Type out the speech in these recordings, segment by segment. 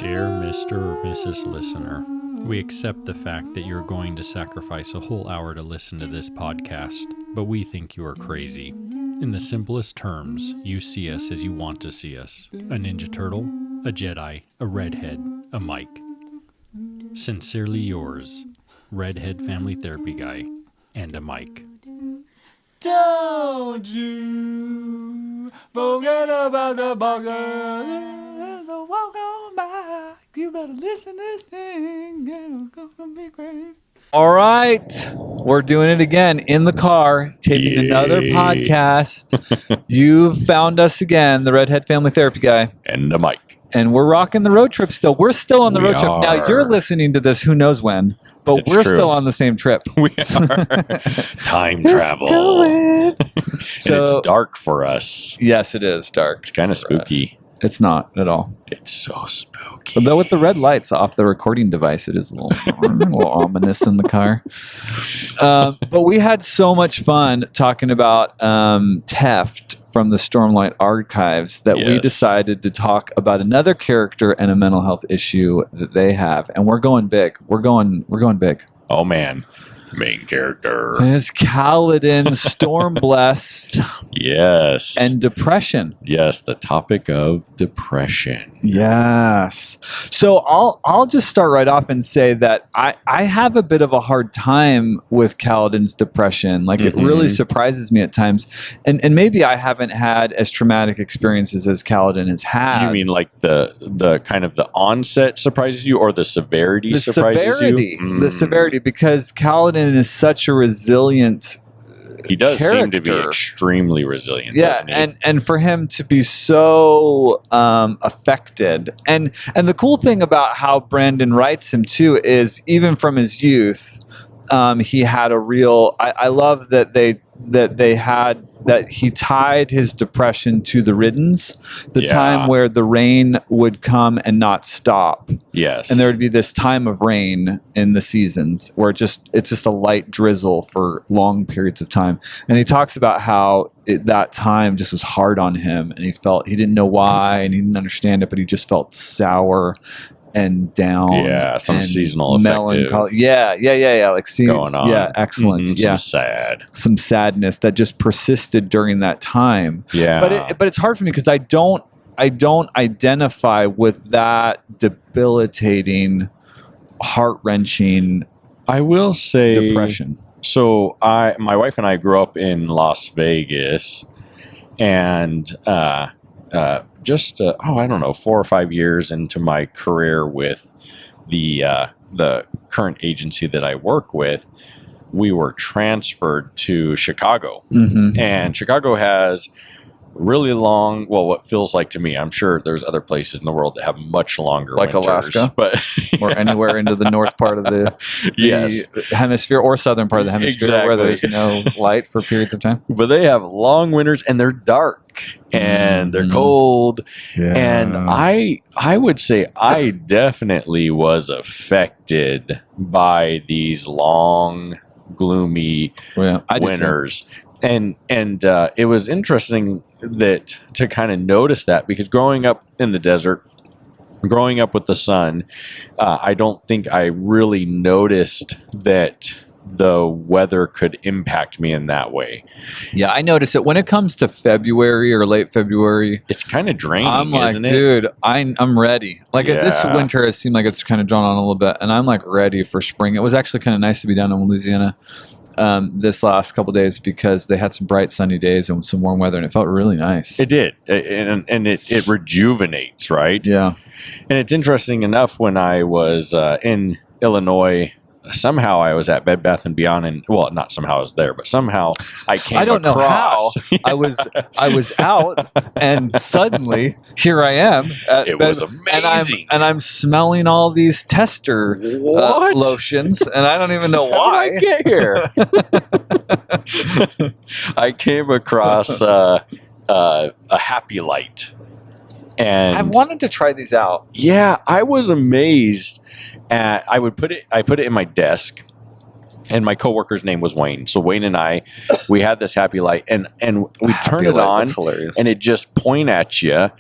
Dear Mr. or Mrs. Listener, we accept the fact that you're going to sacrifice a whole hour to listen to this podcast, but we think you are crazy. In the simplest terms, you see us as you want to see us. A Ninja Turtle, a Jedi, a redhead, a Mike. Sincerely yours, Redhead Family Therapy Guy, and a Mike. Don't you forget about the bugger. So walk on by. You better listen to this thing. It's gonna be great. All right. We're doing it again in the car, taping another podcast. You've found us again, the Redhead Family Therapy Guy. And a Mike. And we're rocking the road trip still. We're still on the road trip. Now, you're listening to this who knows when. But we're still on the same trip. We are. Time travel. And it's dark for us. Yes, it is dark. It's kind of spooky. It's not at all. It's so spooky. Although with the red lights off the recording device, it is a little ominous in the car. But we had so much fun talking about Teft from the Stormlight archives that we decided to talk about another character and a mental health issue that they have, and we're going big. We're going big. Oh man, main character is Kaladin, Stormblessed. Yes, and depression. Yes, the topic of depression. Yes. So I'll just start right off and say that I have a bit of a hard time with Kaladin's depression. Like it really surprises me at times. And maybe I haven't had as traumatic experiences as Kaladin has had. You mean like the kind of the onset surprises you or the severity surprises you? The severity, because Kaladin is such a resilient he does character. Seem to be extremely resilient. Yeah, and for him to be so affected, and the cool thing about how Brandon writes him too is even from his youth, he had a real. I love that that he tied his depression to the riddens, the time where the rain would come and not stop. Yes. And there would be this time of rain in the seasons where it's just a light drizzle for long periods of time. And he talks about how that time just was hard on him, and he didn't know why, and he didn't understand it, but he just felt sour and down. Yeah, some seasonal melancholy. Yeah. Like going on. Yeah, excellent. Some sadness that just persisted during that time. Yeah, but it's hard for me because I don't identify with that debilitating, heart-wrenching. I will say depression. So my wife and I grew up in Las Vegas, and just I don't know, 4 or 5 years into my career with the current agency that I work with, we were transferred to Chicago, and Chicago has really long, what feels like to me, I'm sure there's other places in the world that have much longer like winters, Alaska, but or anywhere into the north part of the hemisphere or southern part of the hemisphere where there's no light for periods of time. But they have long winters and they're dark and they're cold. And I would say I definitely was affected by these long, gloomy winters. And it was interesting that to kind of notice that, because growing up in the desert, growing up with the sun, I don't think I really noticed that the weather could impact me in that way. Yeah, I notice it when it comes to February or late February. It's kind of draining, I'm like, isn't it? Dude, I'm ready. Like this winter has seemed like it's kind of drawn on a little bit, and I'm like ready for spring. It was actually kind of nice to be down in Louisiana this last couple of days because they had some bright sunny days and some warm weather, and it felt really nice. It did, and it rejuvenates, right? Yeah. And it's interesting enough, when I was in Illinois, somehow I was at Bed Bath & Beyond, and not somehow I was there, but somehow I came. I don't across. know how. I was out, and suddenly here I am. It was amazing, and I'm smelling all these tester lotions, and I don't even know why. How did I get here? I came across a Happy Light. And I've wanted to try these out. Yeah, I was amazed at. I put it in my desk, and my coworker's name was Wayne. So Wayne and I, we had this happy light, and we turned it on, and it just point at you.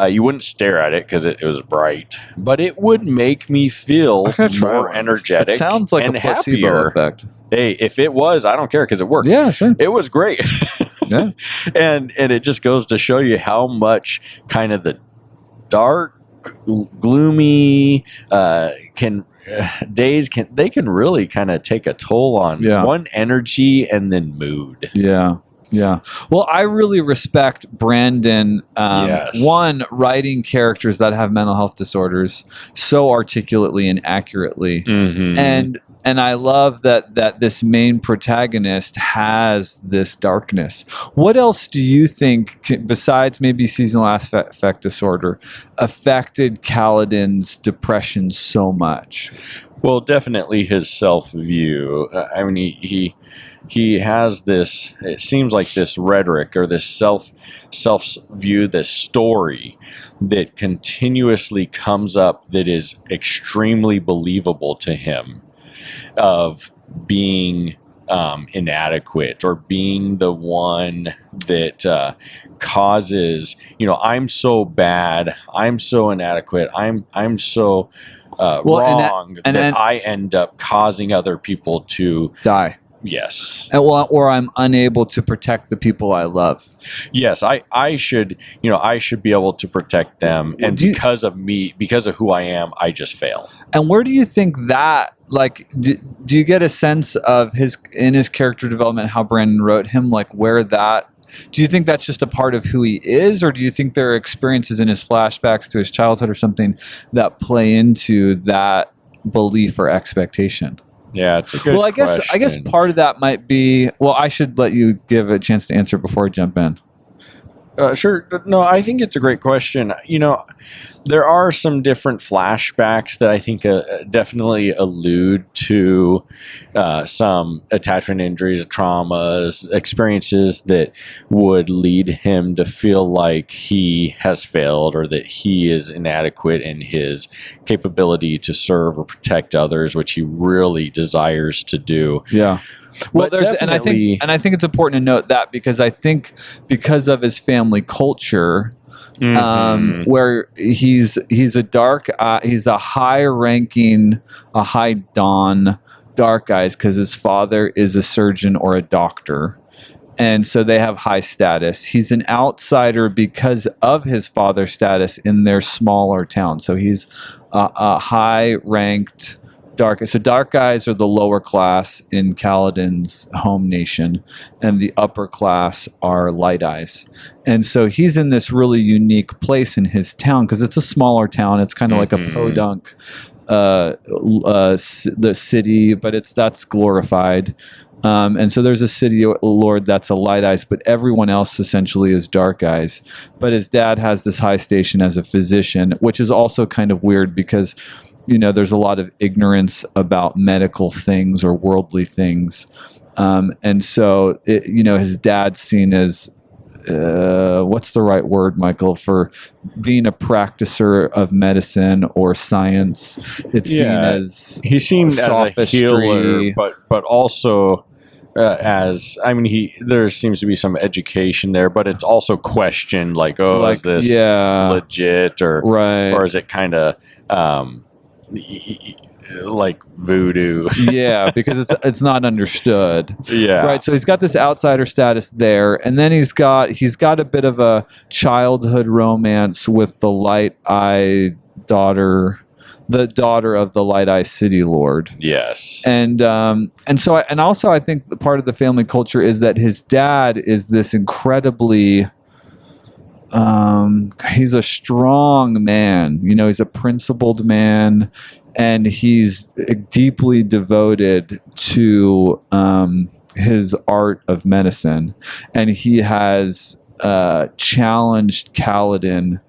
You wouldn't stare at it because it was bright, but it would make me feel more energetic. It sounds like and a placebo happier. Effect. Hey, if it was, I don't care because it worked. Yeah, sure. It was great. Yeah, and it just goes to show you how much kind of the dark, gloomy days can really kind of take a toll on one, energy, and then mood. Yeah. Well, I really respect Brandon. One, writing characters that have mental health disorders so articulately and accurately, and I love that this main protagonist has this darkness. What else do you think, besides maybe seasonal affect disorder, affected Kaladin's depression so much? Well, definitely his self-view. I mean, he has this, it seems like this rhetoric or this self-view, this story that continuously comes up that is extremely believable to him, of being inadequate or being the one that causes, I'm so bad, I'm so inadequate, I'm so wrong that I end up causing other people to die. Yes. Or I'm unable to protect the people I love. Yes, I should be able to protect them, and because of me, because of who I am, I just fail. And where do you think that, like, do you get a sense of in his character development, how Brandon wrote him, like where that, do you think that's just a part of who he is, or do you think there are experiences in his flashbacks to his childhood or something that play into that belief or expectation? Yeah, it's a good question. I guess part of that might be, I should let you give a chance to answer before I jump in. Sure. No, I think it's a great question. There are some different flashbacks that I think definitely allude to some attachment injuries, traumas, experiences that would lead him to feel like he has failed or that he is inadequate in his capability to serve or protect others, which he really desires to do. Yeah. Well, I think it's important to note that because I think because of his family culture, where he's a high-ranking, a high dawn dark eyes because his father is a surgeon or a doctor, and so they have high status. He's an outsider because of his father's status in their smaller town. So he's a high-ranked. So dark guys are the lower class in Kaladin's home nation, and the upper class are light eyes. And so he's in this really unique place in his town because it's a smaller town. It's kind of like a podunk the city, but that's glorified. And so there's a city lord that's a light eyes, but everyone else essentially is dark eyes. But his dad has this high station as a physician, which is also kind of weird because there's a lot of ignorance about medical things or worldly things. And so, his dad's seen as, what's the right word, Michael, for being a practicer of medicine or science? It's seen as he's seen as a healer, but also there seems to be some education there, but it's also questioned, is this legit or is it kind of like voodoo? Yeah, because it's not understood. Yeah. Right. So he's got this outsider status there, and then he's got a bit of a childhood romance with the light eye daughter, the daughter of the light eye city lord. Yes. And also I think the part of the family culture is that his dad is this incredibly he's a strong man, he's a principled man, and he's deeply devoted to his art of medicine. And he has challenged Kaladin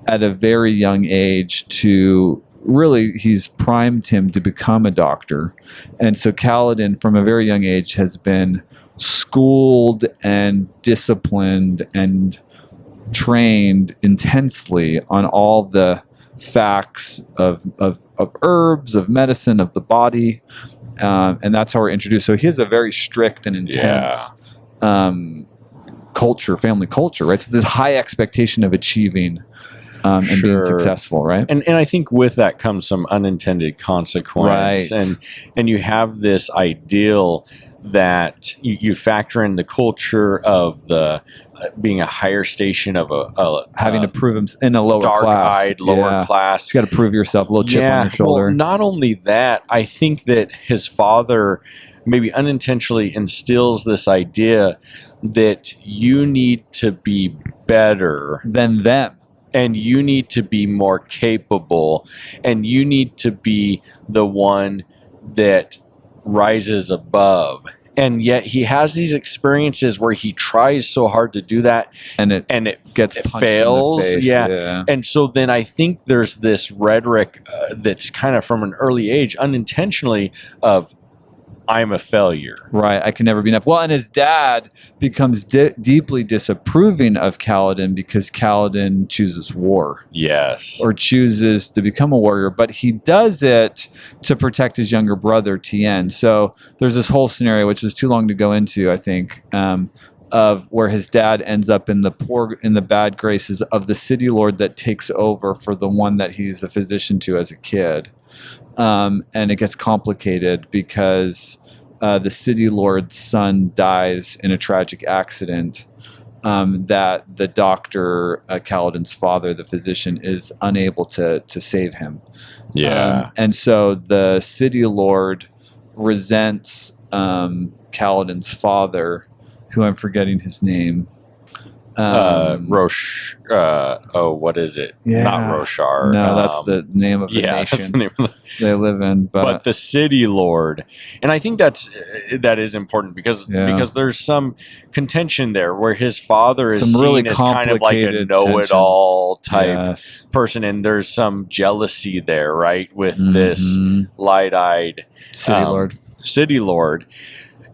at a very young age to he's primed him to become a doctor. And so Kaladin from a very young age has been schooled and disciplined and trained intensely on all the facts of herbs, of medicine, of the body. and that's how we're introduced. So he has a very strict and intense culture, family culture, right? So this high expectation of achieving and being successful, right? And I think with that comes some unintended consequence, Right. and you have this ideal that you factor in the culture of the being a higher station of Having to prove him in a lower class, dark-eyed lower class. You got to prove yourself, a little chip on your shoulder. Well, not only that, I think that his father maybe unintentionally instills this idea that you need to be better than them. And you need to be more capable, and you need to be the one that rises above. And yet he has these experiences where he tries so hard to do that, and it gets fails. In the face. Yeah. And so then I think there's this rhetoric that's kind of from an early age, unintentionally, of I'm a failure. Right. I can never be enough. Well, and his dad becomes deeply disapproving of Kaladin because Kaladin chooses war. Yes. Or chooses to become a warrior, but he does it to protect his younger brother, Tien. So there's this whole scenario, which is too long to go into, I think, of where his dad ends up in the bad graces of the city lord that takes over for the one that he's a physician to as a kid. And it gets complicated because the city lord's son dies in a tragic accident that the doctor, Kaladin's father, the physician, is unable to save him. Yeah. And so the city lord resents Kaladin's father, who I'm forgetting his name. Rosh. What is it? Yeah. Not Roshar. No, that's the name of the nation that's the name of they live in. but the city lord, and I think that is important because there's some contention there where his father is some seen really as kind of like a know-it-all type person, and there's some jealousy there, right, with this light-eyed city lord.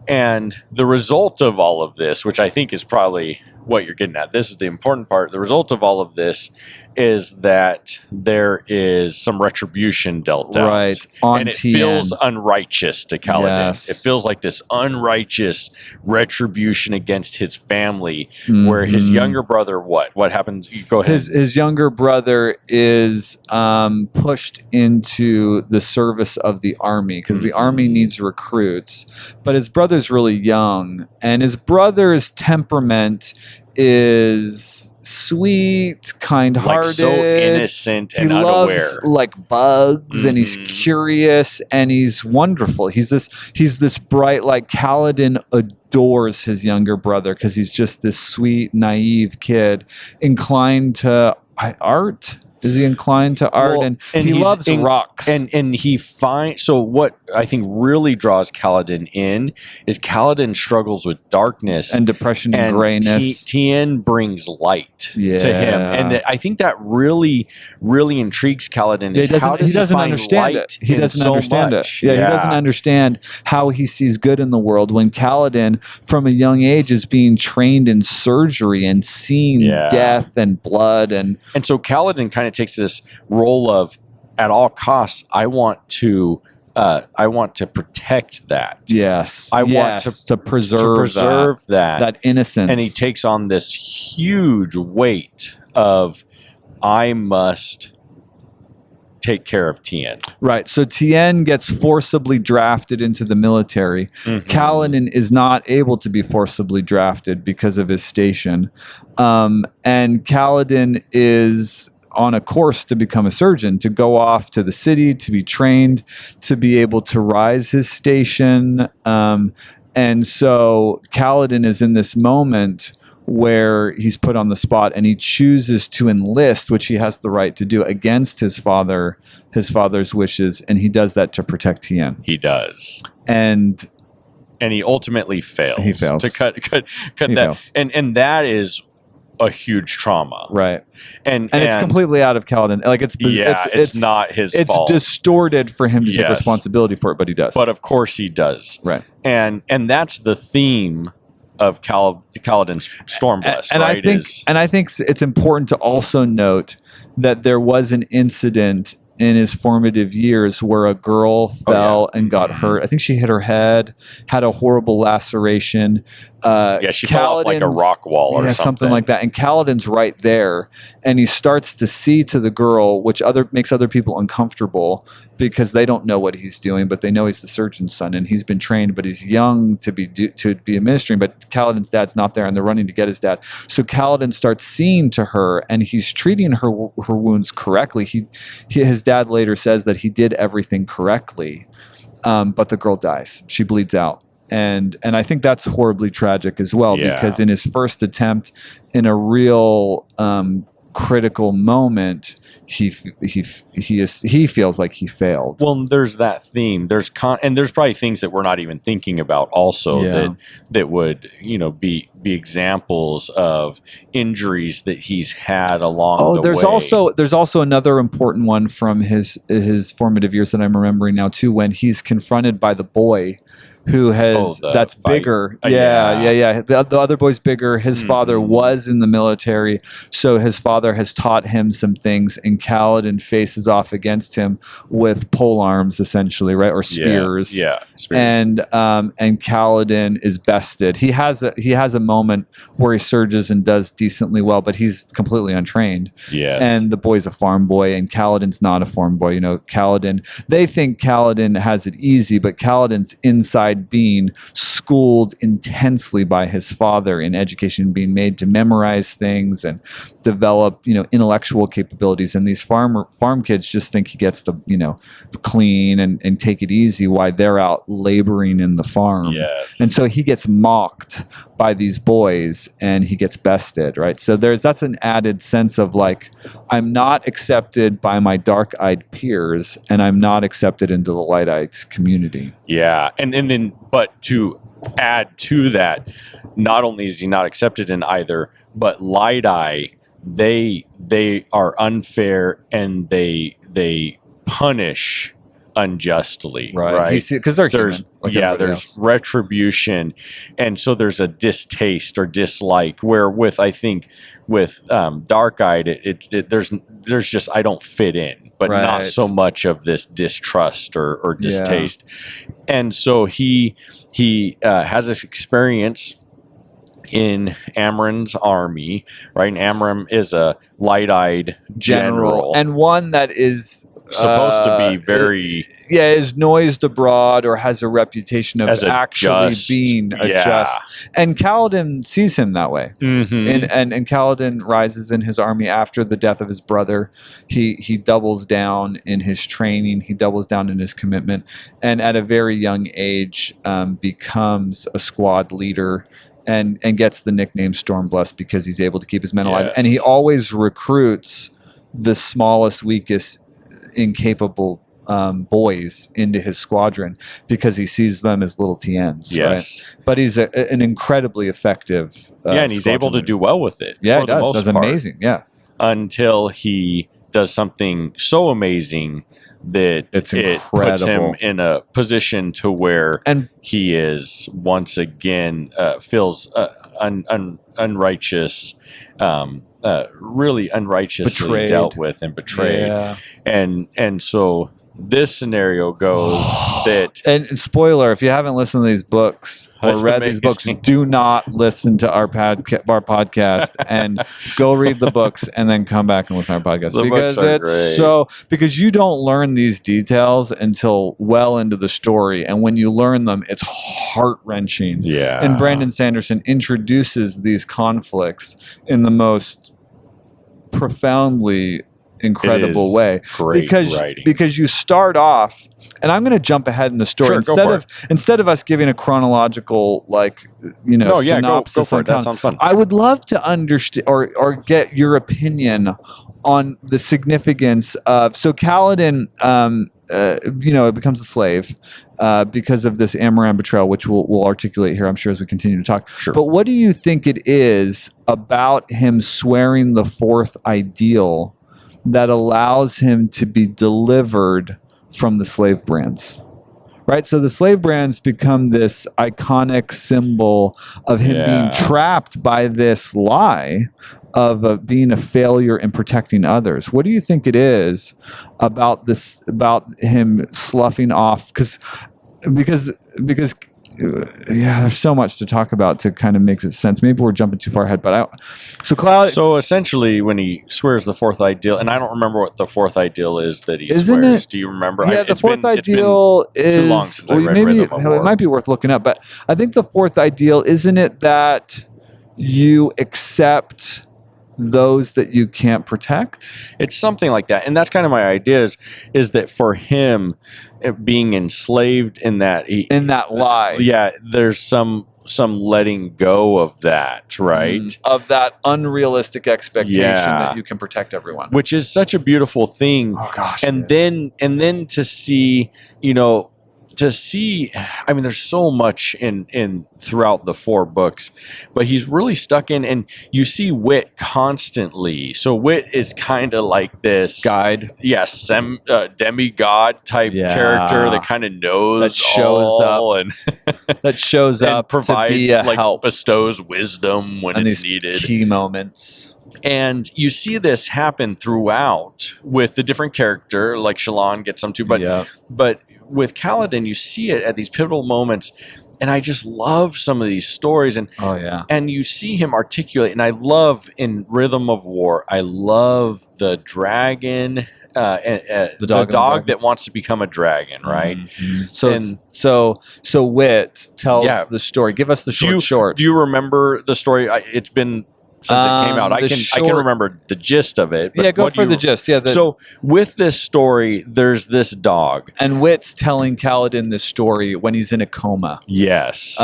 And the result of all of this, which I think is probably what you're getting at, this is the important part. The result of all of this is that there is some retribution dealt out. Right. And it feels unrighteous to Kaladin. Yes. It feels like this unrighteous retribution against his family, where his younger brother, what happens? Go ahead. His younger brother is pushed into the service of the army because the army needs recruits. But his brother's really young, and his brother's temperament is sweet, kind-hearted, like so innocent and he unaware. Loves, like bugs, and he's curious, and he's wonderful. He's this bright, like Kaladin adores his younger brother because he's just this sweet, naive kid, inclined to art. Is he inclined to art? Well, and he loves rocks. And he finds... So what I think really draws Kaladin in is Kaladin struggles with darkness. And depression and grayness. Tien brings light to him. And I think that really, really intrigues Kaladin. He doesn't understand it. He doesn't understand it. Yeah, he doesn't understand how he sees good in the world when Kaladin, from a young age, is being trained in surgery and seeing death and blood. And so Kaladin kind of takes this role of, at all costs, I want to protect that. Yes, I want to preserve that innocence. And he takes on this huge weight of, I must take care of Tien. Right. So Tien gets forcibly drafted into the military. Kaladin is not able to be forcibly drafted because of his station, and Kaladin is on a course to become a surgeon, to go off to the city, to be trained, to be able to rise his station. And so Kaladin is in this moment where he's put on the spot, and he chooses to enlist, which he has the right to do, against his father's wishes, and he does that to protect Tien. He does. And he ultimately fails. He fails. To cut that. Fails. And that is a huge trauma, right? And it's completely out of Kaladin. Like it's not his fault. It's distorted for him to take responsibility for it, but he does. But of course he does, right? And that's the theme of Kaladin's Stormblessed, and right? I think it's important to also note that there was an incident in his formative years where a girl fell and got hurt. I think she hit her head, had a horrible laceration. She fell off like a rock wall or something like that. And Kaladin's right there, and he starts to see to the girl, which makes other people uncomfortable because they don't know what he's doing, but they know he's the surgeon's son and he's been trained, but he's young to be administering. But Kaladin's dad's not there, and they're running to get his dad. So Kaladin starts seeing to her, and he's treating her wounds correctly. His dad later says that he did everything correctly, but the girl dies. She bleeds out. And I think that's horribly tragic as well, because in his first attempt, in a real critical moment, he feels like he failed. Well, there's that theme. And there's probably things that we're not even thinking about also that would be examples of injuries that he's had along the way. There's also another important one from his formative years that I'm remembering now too, when he's confronted by the boy who that's fight. Bigger. The other boy's bigger. His father was in the military, so his father has taught him some things, and Kaladin faces off against him with pole arms, essentially, right? Or spears. Spears. And Kaladin is bested. He has a moment where he surges and does decently well, but he's completely untrained. Yes. And the boy's a farm boy, and Kaladin's not a farm boy. They think Kaladin has it easy, but Kaladin's inside being schooled intensely by his father in education, being made to memorize things and develop, intellectual capabilities. And these farm kids just think he gets to, clean and take it easy while they're out laboring in the farm. Yes. And so he gets mocked by these boys and he gets bested, right? So that's an added sense of like, I'm not accepted by my dark-eyed peers, and I'm not accepted into the light-eyed community. Yeah. And then, but to add to that, not only is he not accepted in either, but light-eye, they are unfair, and they punish unjustly, right? Because they're human. There's retribution, and so there's a distaste or dislike. Where with dark-eyed, there's just I don't fit in, but not so much of this distrust or distaste. And so he has this experience in Amram's army, right? And Amram is a light-eyed general, and one that is supposed to be very is noised abroad or has a reputation of actually being a just. And Kaladin sees him that way. Mm-hmm. And Kaladin rises in his army after the death of his brother. He doubles down in his training. He doubles down in his commitment, and at a very young age becomes a squad leader. And gets the nickname Stormblessed because he's able to keep his men alive. And he always recruits the smallest, weakest, incapable boys into his squadron because he sees them as little TNs. Right? But he's an incredibly effective and he's able to do well with it. Yeah, he does. That's amazing. Yeah. Until he does something so amazing that it puts him in a position to where he is once again feels unrighteous, really unrighteously dealt with and betrayed. And so this scenario goes that... And spoiler, if you haven't listened to these books or read these books, do not listen to our podcast and go read the books and then come back and listen to our podcast. Because you don't learn these details until well into the story. And when you learn them, it's heart-wrenching. Yeah. And Brandon Sanderson introduces these conflicts in the most profoundly incredible way, because you start off, and I'm going to jump ahead in the story instead of us giving a chronological synopsis. Go for it. That sounds fun. I would love to understand or get your opinion on the significance of Kaladin. Becomes a slave because of this Amram betrayal, which we'll articulate here, I'm sure, as we continue to talk. Sure. But what do you think it is about him swearing the fourth ideal that allows him to be delivered from the slave brands? Right? So the slave brands become this iconic symbol of him being trapped by this lie being a failure in protecting others. What do you think it is about this, about him sloughing off? Because yeah, there's so much to talk about to kind of make sense. Maybe we're jumping too far ahead, but So essentially, when he swears the fourth ideal, and I don't remember what the fourth ideal is that he Isn't swears. it- Do you remember? yeah, the fourth ideal is too long since I read maybe Rhythm of War. it might be worth looking up. But I think the fourth ideal, isn't it that you accept those that you can't protect? It's something like that, and that's kind of my idea. Is that for him, being enslaved in that lie, yeah, there's some letting go of that, right? Of that unrealistic expectation Yeah. that you can protect everyone, Which is such a beautiful thing. oh gosh, and then to see, I mean, there's so much in throughout the four books, but he's really stuck in, and you see Wit constantly. So Wit is kind of like this guide, yes, demigod type Yeah. character that kind of knows That shows all up and that shows and up provides to be a like help bestows wisdom when in it's these needed. key moments. And you see this happen throughout with the different character, like Shallan gets some too, but with Kaladin, you see it at these pivotal moments, and I just love some of these stories, and Oh yeah. and you see him articulate, and I love in Rhythm of War, I love the dragon, the dog that wants to become a dragon, right? Mm-hmm. So Wit tells the story. Give us the short. Do you remember the story? It's been since it came out. I can remember the gist of it. But go for the gist. Yeah. So with this story, there's this dog. And Wit's telling Kaladin this story when he's in a coma. Yes.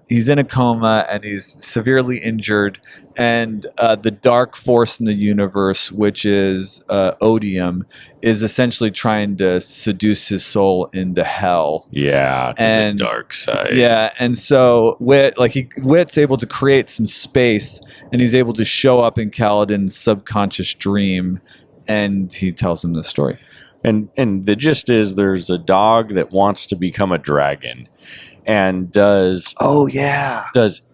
He's in a coma and he's severely injured. And the dark force in the universe, which is Odium, is essentially trying to seduce his soul into hell. Yeah, to the dark side. Yeah, and so Wit's able to create some space, and he's able to show up in Kaladin's subconscious dream, and he tells him the story. And the gist is there's a dog that wants to become a dragon. And does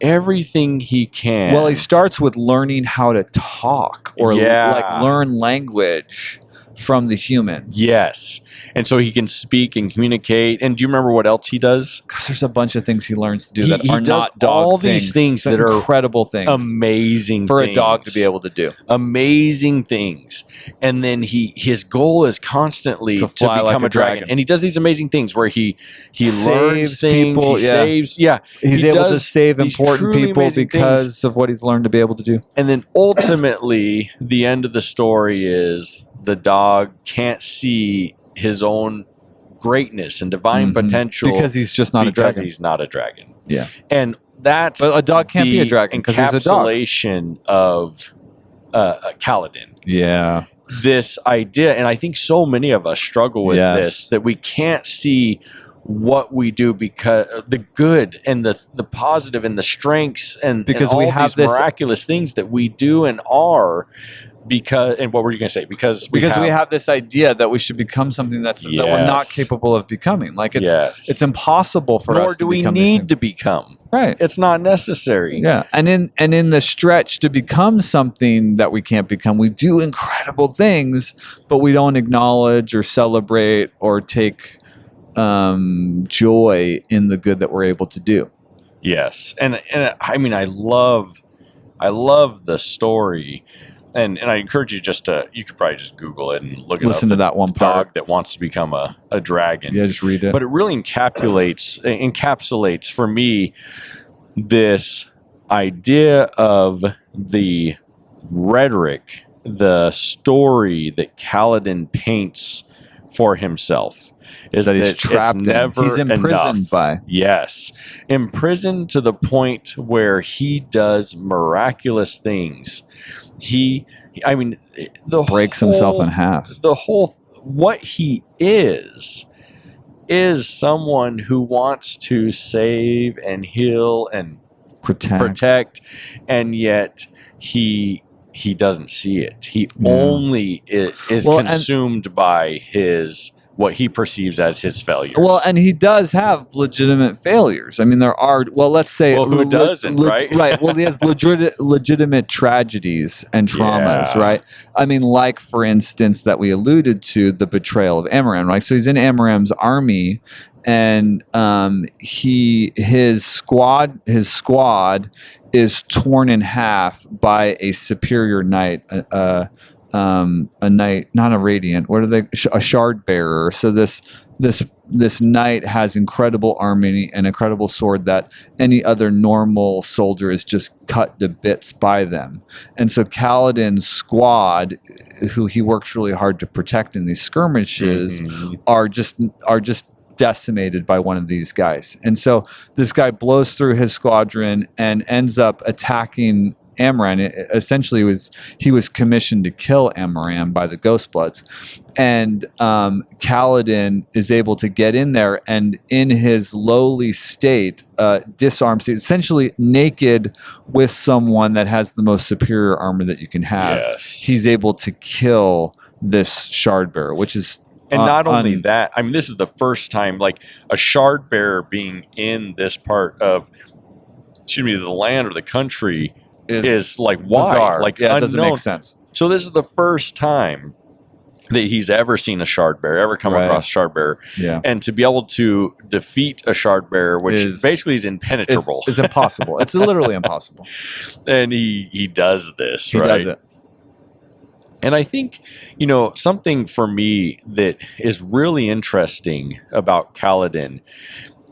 everything he can. Well, he starts with learning how to talk or learn language from the humans. Yes. And so he can speak and communicate. And do you remember what else he does? Because there's a bunch of things he learns to do that he are does not dog all things. these things that are incredible things. Amazing for things. a dog to be able to do. Amazing things. And then his goal is constantly to fly become like a a dragon. And he does these amazing things where he learns things, people, he saves. Yeah. He's able to save important people because things. of what he's learned to be able to do. And then ultimately, the end of the story is the dog can't see his own greatness and divine potential because he's just not a dragon. Because he's not a dragon. Yeah. And that's but a dog can't be a dragon because he's a dog. Encapsulation of Kaladin. Yeah. This idea, and I think so many of us struggle with this, that we can't see what we do because the good and the positive and the strengths and all we have these miraculous things that we do and are. And what were you going to say? Because we have this idea that we should become something that we're not capable of becoming. Like it's impossible for us. Nor do we need to become. Right. It's not necessary. Yeah. And in the stretch to become something that we can't become, we do incredible things, but we don't acknowledge or celebrate or take joy in the good that we're able to do. Yes. And I mean, I love the story. And I encourage you you could probably just Google it and look it up. Listen to that one part. Dog that wants to become a dragon. Yeah, just read it. But it really encapsulates for me this idea of the rhetoric, the story that Kaladin paints for himself. Is that he's trapped never he's imprisoned enough. by. Yes. Imprisoned to the point where he does miraculous things. Breaks himself in half. What he is someone who wants to save and heal and protect, and yet he doesn't see it. He only is consumed by his what he perceives as his failures. Well, and he does have legitimate failures. I mean, there are. Well, let's say. Well, who doesn't, right? Right. Well, he has legitimate tragedies and traumas, Yeah. right? I mean, like for instance, that we alluded to, the betrayal of Amaram, right? So he's in Amaram's army, and his squad is torn in half by a superior knight. A knight, not a radiant. What are they? A shard bearer. So this knight has incredible army and incredible sword that any other normal soldier is just cut to bits by them. And so Kaladin's squad, who he works really hard to protect in these skirmishes, are just decimated by one of these guys. And so this guy blows through his squadron and ends up attacking Amaran. Essentially, he was commissioned to kill Amaran by the Ghostbloods, and Kaladin is able to get in there and, in his lowly state, disarms, essentially naked with someone that has the most superior armor that you can have. Yes. He's able to kill this shard bearer, which is. And not only that, I mean, this is the first time, like, a shard bearer being in this part of, the land or the country is like, why? Bizarre. Like, yeah, it doesn't unknown. make sense. So this is the first time that he's ever seen a shard bearer, ever come across a shard bearer. Yeah. And to be able to defeat a shard bearer, which basically is impenetrable. It's impossible. It's literally impossible. And he does this, He right? does it. And I think, something for me that is really interesting about Kaladin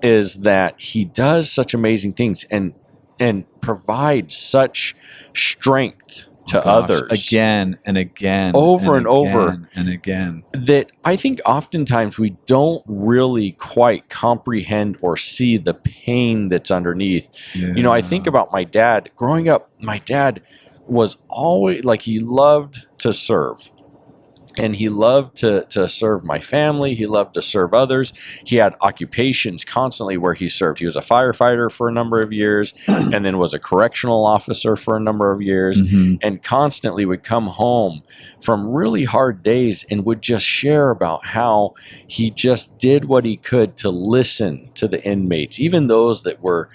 is that he does such amazing things and provides such strength to others. Again and again. Over and again over. and again. That I think oftentimes we don't really quite comprehend or see the pain that's underneath. Yeah. I think about my dad. Growing up, my dad was always, like, he loved to serve. And he loved to serve my family. He loved to serve others. He had occupations constantly where he served. He was a firefighter for a number of years and then was a correctional officer for a number of years, and constantly would come home from really hard days and would just share about how he just did what he could to listen to the inmates, even those that were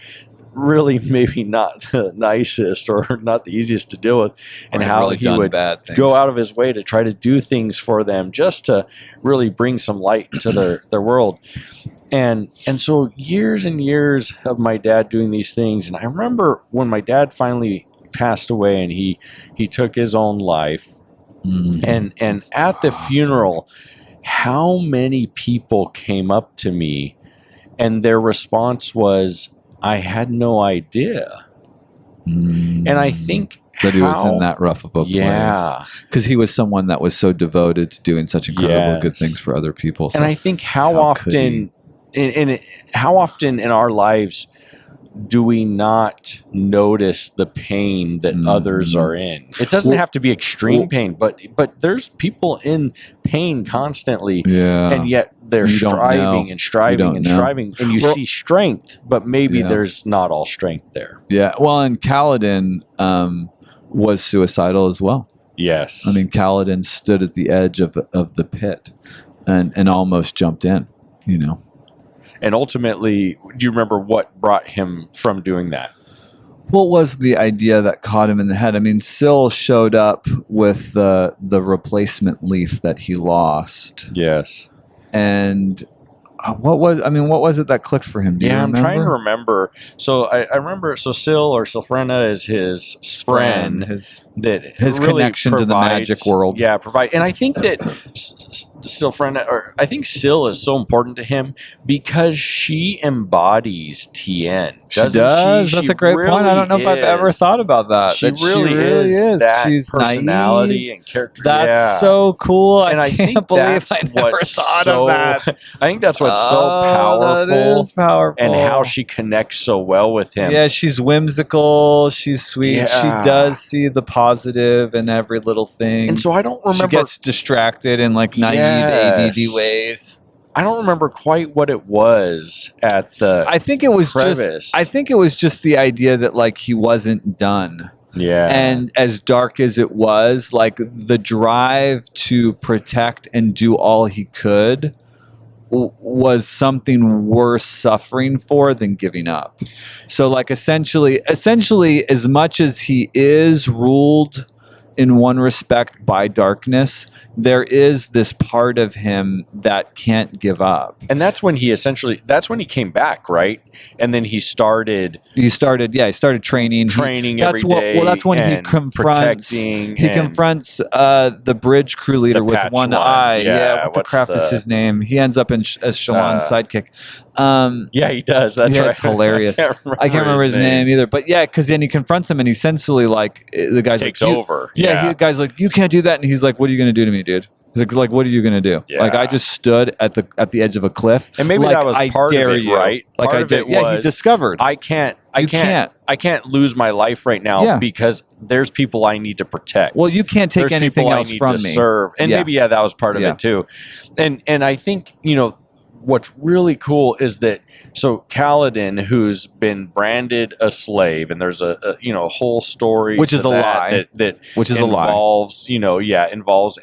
really maybe not the nicest or not the easiest to deal with, and how really he would go out of his way to try to do things for them just to really bring some light to their world. And so years and years of my dad doing these things. And I remember when my dad finally passed away and he took his own life, and at the funeral, how many people came up to me and their response was, I had no idea. And I think that he was in that rough of a place. Yeah. Because he was someone that was so devoted to doing such incredible good things for other people. So and I think how often in our lives do we not notice the pain that others are in? It doesn't have to be extreme pain, but there's people in pain constantly, and yet they're striving and striving and striving, and you see strength, but maybe there's not all strength there. Yeah, well, and Kaladin was suicidal as well. Yes. I mean, Kaladin stood at the edge of the pit and almost jumped in, And ultimately, do you remember what brought him from doing that? What was the idea that caught him in the head? I mean, Syl showed up with the replacement leaf that he lost. Yes. And what was it that clicked for him? Do you remember? I'm trying to remember. So I remember. So Syl or Sylfrena is his spren, his really connection to the magic world. Yeah, and I think that Sylfrena, or I think Syl is so important to him because she embodies Tien. She does. That's a great point. I don't know if I've ever thought about that. She really is. That She's personality naive. And character. That's so cool. And I can't believe I never thought of that. I think that's what's so powerful. That is powerful. And how she connects so well with him. Yeah, she's whimsical. She's sweet. Yeah. She does see the positive in every little thing. And so I don't remember. She gets distracted in like naive ADD ways. I don't remember quite what it was at the. I think it was crevice. just the idea that like he wasn't done. Yeah. And as dark as it was, like the drive to protect and do all he could was something worth suffering for than giving up. So like essentially, as much as he is ruled in one respect by darkness, there is this part of him that can't give up. And that's when he came back, right? And then he started training every day. That's when he confronts the bridge crew leader with one eye. What the crap is his name? He ends up as Shallan's sidekick. He does. That's right. It's hilarious. I can't remember his name either. But yeah, because then he confronts him and essentially like the guy's takes like, over. The guy's like, you can't do that, and he's like, what are you going to do to me, dude? He's like, what are you going to to do? Yeah. Like, I just stood at the edge of a cliff, and maybe like, that was part of it, right? Like part I did. Yeah, he discovered I can't lose my life right now because there's people I need to protect. Well, you can't take anything else from me. Serve, and maybe that was part of it too. And I think what's really cool is that Kaladin, who's been branded a slave, and there's a whole story which is a lie which involves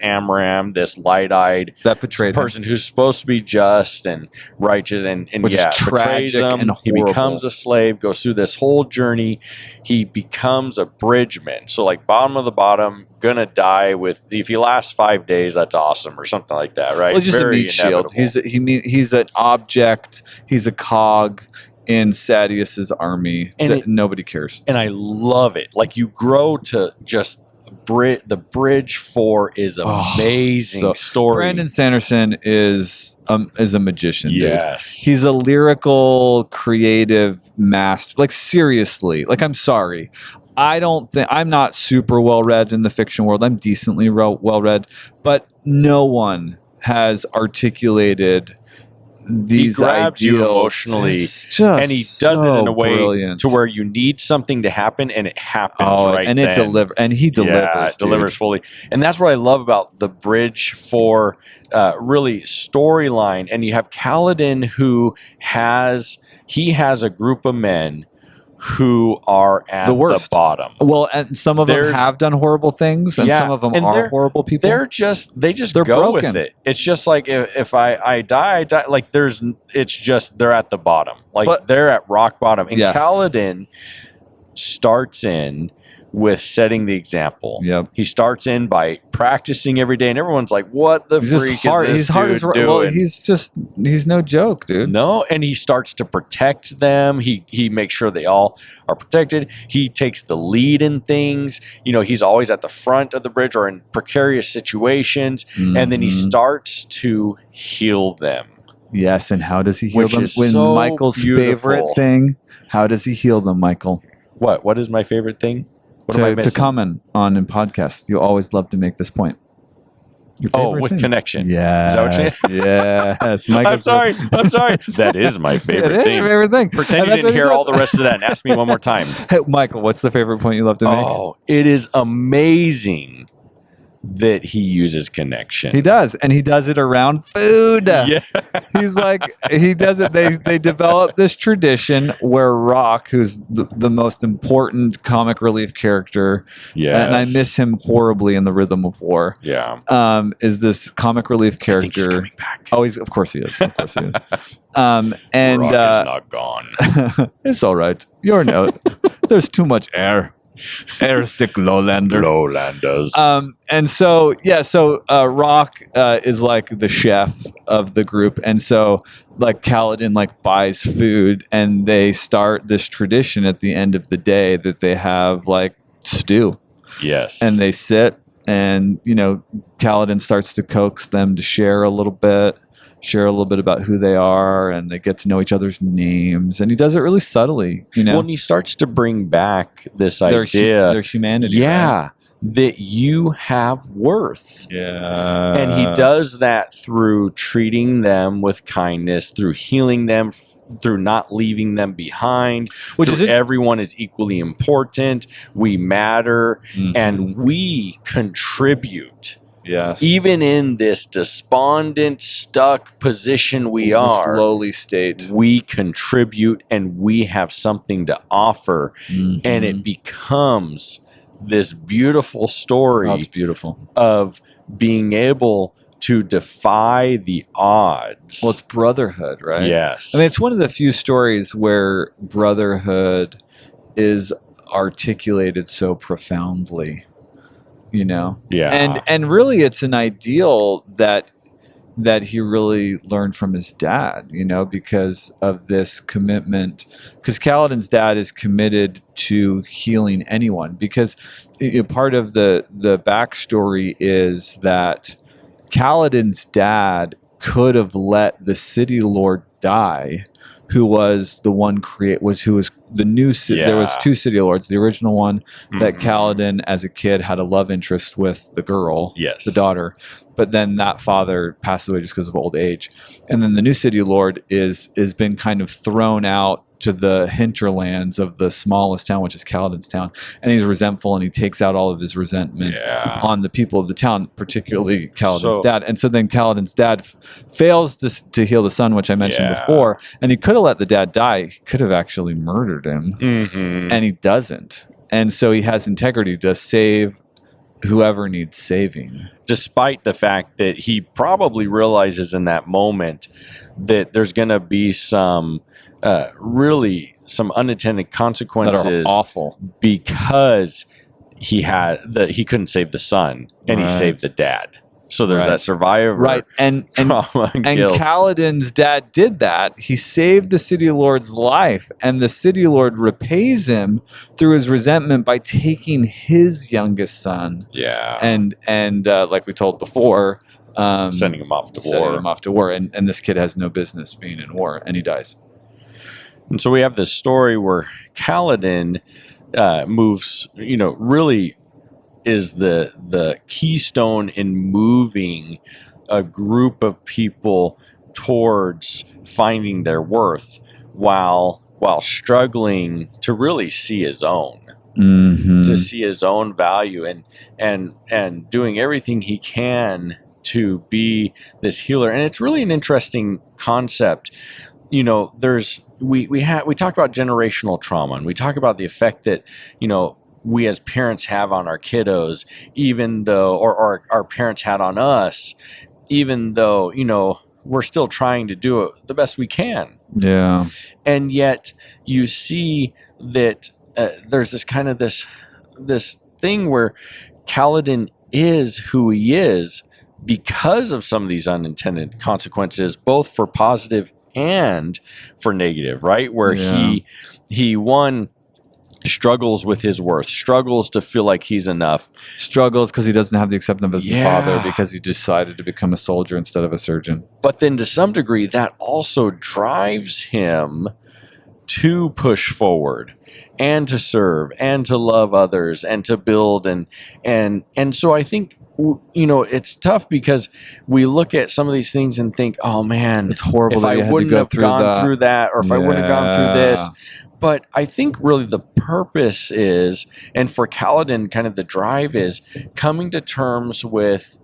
Amram, this light-eyed that betrayed person who's supposed to be just and righteous, and which is betrays him. And he becomes a slave, goes through this whole journey. He becomes a bridgeman. So like bottom of the bottom, gonna die if he lasts 5 days, that's awesome, or something like that, right? Well, just a meat shield. He's an object. He's a cog in Sadeas's army. Nobody cares. And I love it. Like you grow to just the Bridge 4 is amazing story. Brandon Sanderson is a magician. Yes, dude. He's a lyrical, creative master. Like seriously. Like I'm sorry. I'm not super well read in the fiction world. I'm decently well read, but no one has articulated these he grabs ideals. You emotionally, and he does it in a way brilliant. To where you need something to happen, and it happens right and then. He delivers. It delivers fully, and that's what I love about the Bridge 4 really storyline. And you have Kaladin, who has a group of men who are at the bottom. Well, and some of them have done horrible things, and some of them are horrible people. They're go broken with it. It's just like if I die. Like it's just they're at the bottom. Like they're at rock bottom. And Kaladin starts in with setting the example. Yep. He starts in by practicing every day, and everyone's like, "What the freak is this dude doing?" Well, he's no joke, dude. No, and he starts to protect them. He makes sure they all are protected. He takes the lead in things. He's always at the front of the bridge or in precarious situations, and then he starts to heal them. Yes, and how does he heal them? When Michael's favorite thing, how does he heal them, Michael? What is my favorite thing? What am I missing? To comment on in podcasts. You always love to make this point. With thing. Connection. Yeah. Is that what you Yes. I'm sorry. That is my favorite thing. It is your favorite thing. Pretend you didn't hear all the rest of that and ask me one more time. Hey, Michael, what's the favorite point you love to make? Oh, it is amazing that he uses connection. He does, and he does it around food. Yeah. He's like, he does it. They develop this tradition where Rock, who's the most important comic relief character, and I miss him horribly in the Rhythm of War. Yeah, is this comic relief character? I think he's coming back. Oh, of course he is. Of course he is. And Rock is not gone. It's all right. You're no. There's too much air. Airsick Lowlanders. And so Rock is like the chef of the group, and so like Kaladin like buys food, and they start this tradition at the end of the day that they have like stew. Yes, and they sit, and Kaladin starts to coax them to share a little bit about who they are, and they get to know each other's names, and he does it really subtly, Well, and he starts to bring back this idea, their humanity, right? That you have worth. Yeah. And he does that through treating them with kindness, through healing them, through not leaving them behind, which is everyone is equally important. We matter, and we contribute. Yes. Even in this despondent, stuck position we are, lowly state, we contribute, and we have something to offer, and it becomes this beautiful story. Oh, it's beautiful. Of being able to defy the odds. Well, it's brotherhood, right? Yes. I mean, it's one of the few stories where brotherhood is articulated so profoundly, Yeah. And really it's an ideal that he really learned from his dad, because of this commitment, because Kaladin's dad is committed to healing anyone, because part of the backstory is that Kaladin's dad could have let the city lord die, who was the one who was the new city. There was two city lords. The original one that Kaladin, as a kid, had a love interest with the girl, the daughter. But then that father passed away just because of old age. And then the new city lord is been kind of thrown out to the hinterlands of the smallest town, which is Kaladin's town. And he's resentful, and he takes out all of his resentment on the people of the town, particularly Kaladin's dad. And so then Kaladin's dad fails to heal the son, which I mentioned before. And he could have let the dad die. He could have actually murdered him. And he doesn't. And so he has integrity to save whoever needs saving. Despite the fact that he probably realizes in that moment that there's going to be some unintended consequences that are awful, because he couldn't save the son, and he saved the dad. So there's that survivor and trauma and guilt. Kaladin's dad did that. He saved the city lord's life, and the city lord repays him through his resentment by taking his youngest son. And like we told before, sending him off to war. And this kid has no business being in war, and he dies. And so we have this story where Kaladin moves, really is the keystone in moving a group of people towards finding their worth while struggling to really see his own, to see his own value, and doing everything he can to be this healer. And it's really an interesting concept. We talk about generational trauma, and we talk about the effect that we as parents have on our kiddos, even though, or our parents had on us, even though, we're still trying to do it the best we can. Yeah. And yet you see that there's this kind of this thing where Kaladin is who he is because of some of these unintended consequences, both for positive and for negative, right? Where he one struggles with his worth, struggles to feel like he's enough, struggles because he doesn't have the acceptance of his father because he decided to become a soldier instead of a surgeon. But then to some degree, that also drives him to push forward and to serve and to love others and to build. And so I think, it's tough because we look at some of these things and think, oh man, it's horrible. If I wouldn't have gone through that, or if I wouldn't have gone through this. But I think really the purpose is, and for Kaladin, kind of the drive is coming to terms with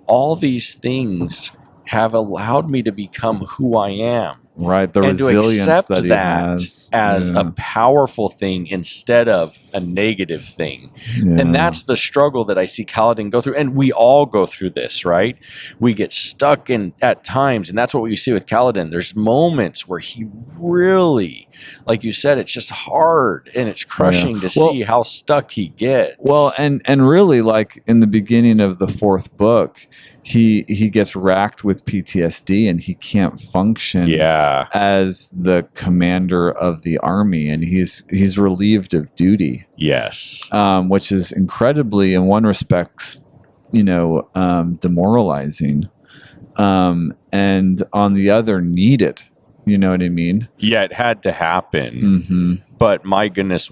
all these things have allowed me to become who I am. Right, the and resilience to accept that he has as a powerful thing instead of a negative thing. Yeah. And that's the struggle that I see Kaladin go through. And we all go through this, right? We get stuck in at times, and that's what we see with Kaladin. There's moments where he really, like you said, it's just hard and it's crushing to see how stuck he gets. Well, and really, like in the beginning of the fourth book, he gets racked with PTSD and he can't function as the commander of the army, and he's relieved of duty. Yes. Which is incredibly, in one respect, demoralizing. And on the other, needed. You know what I mean? Yeah, it had to happen. But my goodness,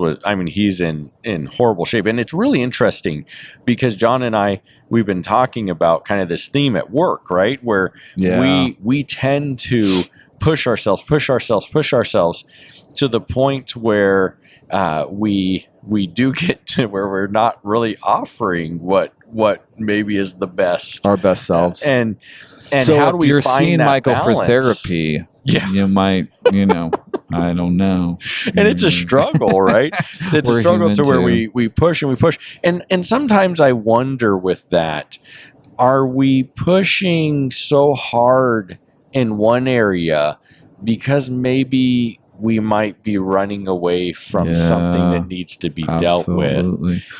he's in horrible shape. And it's really interesting because John and I, we've been talking about kind of this theme at work, right? Where we tend to push ourselves to the point where we do get to where we're not really offering what maybe is the best. Our best selves. And so how do we you're find seeing that Michael balance? For therapy, you might, I don't know. And it's a struggle, right? It's a struggle to where we push and we push. And sometimes I wonder with that, are we pushing so hard in one area because maybe we might be running away from something that needs to be dealt with?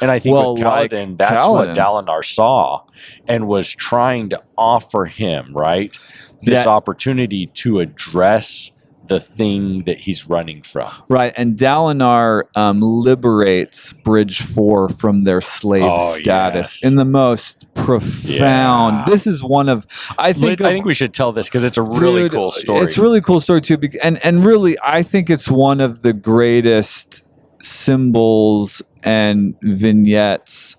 And I think with Kaladin, that's what Dalinar saw and was trying to offer him, right? This opportunity to address the thing that he's running from. Right, and Dalinar liberates Bridge 4 from their slave status in the most profound... Yeah. This is one of... I think we should tell this because it's a really cool story. It's a really cool story, too. And really, I think it's one of the greatest symbols and vignettes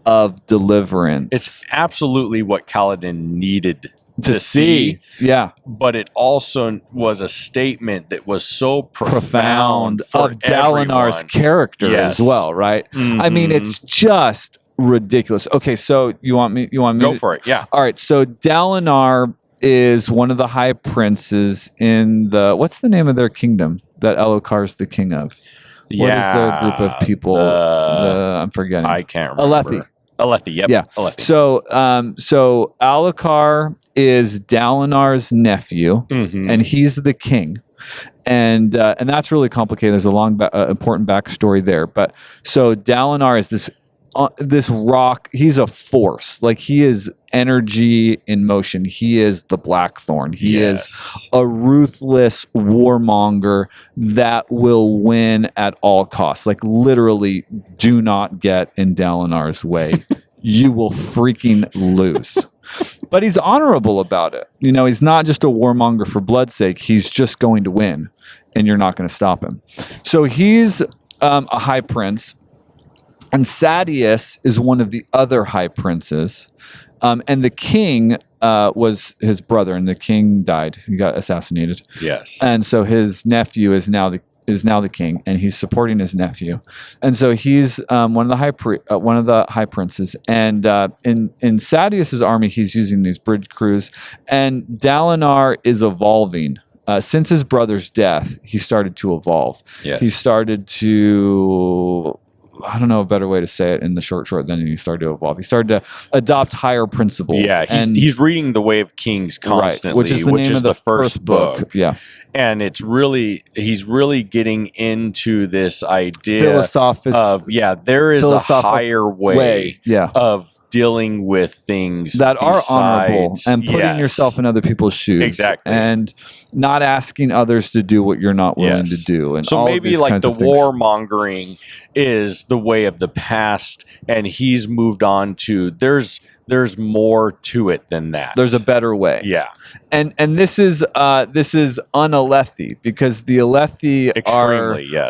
of deliverance. It's absolutely what Kaladin needed to see. Yeah. But it also was a statement that was so profound of Dalinar's character as well, right? Mm-hmm. I mean, it's just ridiculous. Okay, so you want me go for it, yeah. All right, so Dalinar is one of the high princes in the... What's the name of their kingdom that Elokar's the king of? What is their group of people? I'm forgetting. I can't remember. Alethi, yep. Yeah. Alethi. So Alakar is Dalinar's nephew, and he's the king. And that's really complicated. There's a long, important backstory there. But so Dalinar is this rock. He's a force. Like, he is energy in motion. He is the Blackthorn. He is a ruthless warmonger that will win at all costs. Like, literally, do not get in Dalinar's way. You will freaking lose. But he's honorable about it. You know, he's not just a warmonger for blood's sake. He's just going to win, and you're not going to stop him. So he's a high prince. And Sadeas is one of the other high princes. And the king was his brother, and the king died. He got assassinated. Yes. And so his nephew is now the king, and he's supporting his nephew. And so he's one of the high princes. And in Sadeas's army, he's using these bridge crews. And Dalinar is evolving. Since his brother's death, he started to evolve. Yes. He started to... I don't know a better way to say it in the short than he started to evolve. He started to adopt higher principles. Yeah, he's reading The Way of Kings constantly, right, which is the first book. Yeah. And he's really getting into this idea of there is a higher way of dealing with things that are honorable and putting yourself in other people's shoes. Exactly. And not asking others to do what you're not willing to do. And so maybe like the warmongering is the way of the past, and he's moved on to there's more to it than that. There's a better way. Yeah. And this is un-Alethi, because the Alethi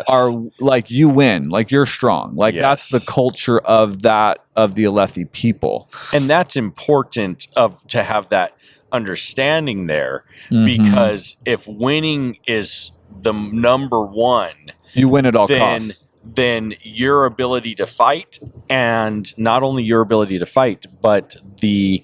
are like, you win, like you're strong. Like that's the culture of the Alethi people. And that's important to have that understanding there, because if winning is the number one, you win at all costs. Then your ability to fight, and not only your ability to fight, but the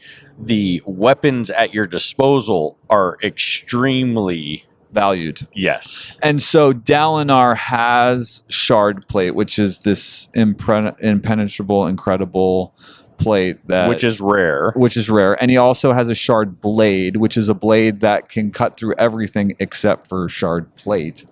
weapons at your disposal are extremely valued. Yes. And so Dalinar has shard plate, which is this impenetrable, incredible plate which is rare. And he also has a shard blade, which is a blade that can cut through everything except for shard plate.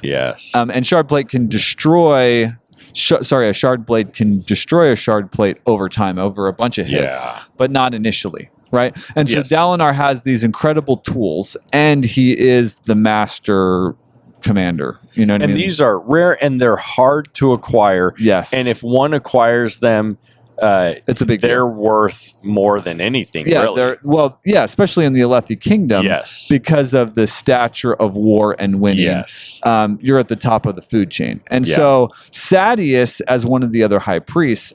Yes. And shard plate can destroy a shard blade can destroy a shard plate over time, over a bunch of hits, but not initially, right? And so Dalinar has these incredible tools, and he is the master commander. You know what I mean? And these are rare, and they're hard to acquire. Yes. And if one acquires them, it's a big they're deal. Worth more than anything, really. Especially in the Alethi kingdom, because of the stature of war and winning. Yes. You're at the top of the food chain. And so Sadeas, as one of the other high princes,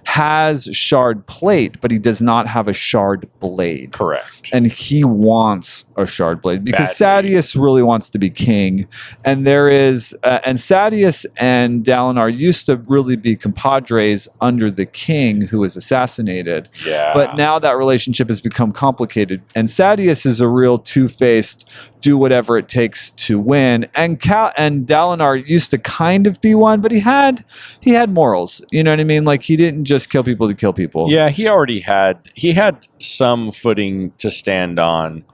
has shard plate, but he does not have a shard blade. Correct. And he wants a shard blade because Sadeas really wants to be king. And there is, and Sadeas and Dalinar used to really be compadres under the king who was assassinated. Yeah. But now that relationship has become complicated. And Sadeas is a real two-faced do whatever it takes to win. And Dalinar used to kind of be one, but he had morals. You know what I mean? Like, he didn't just kill people to kill people. Yeah, he had some footing to stand on.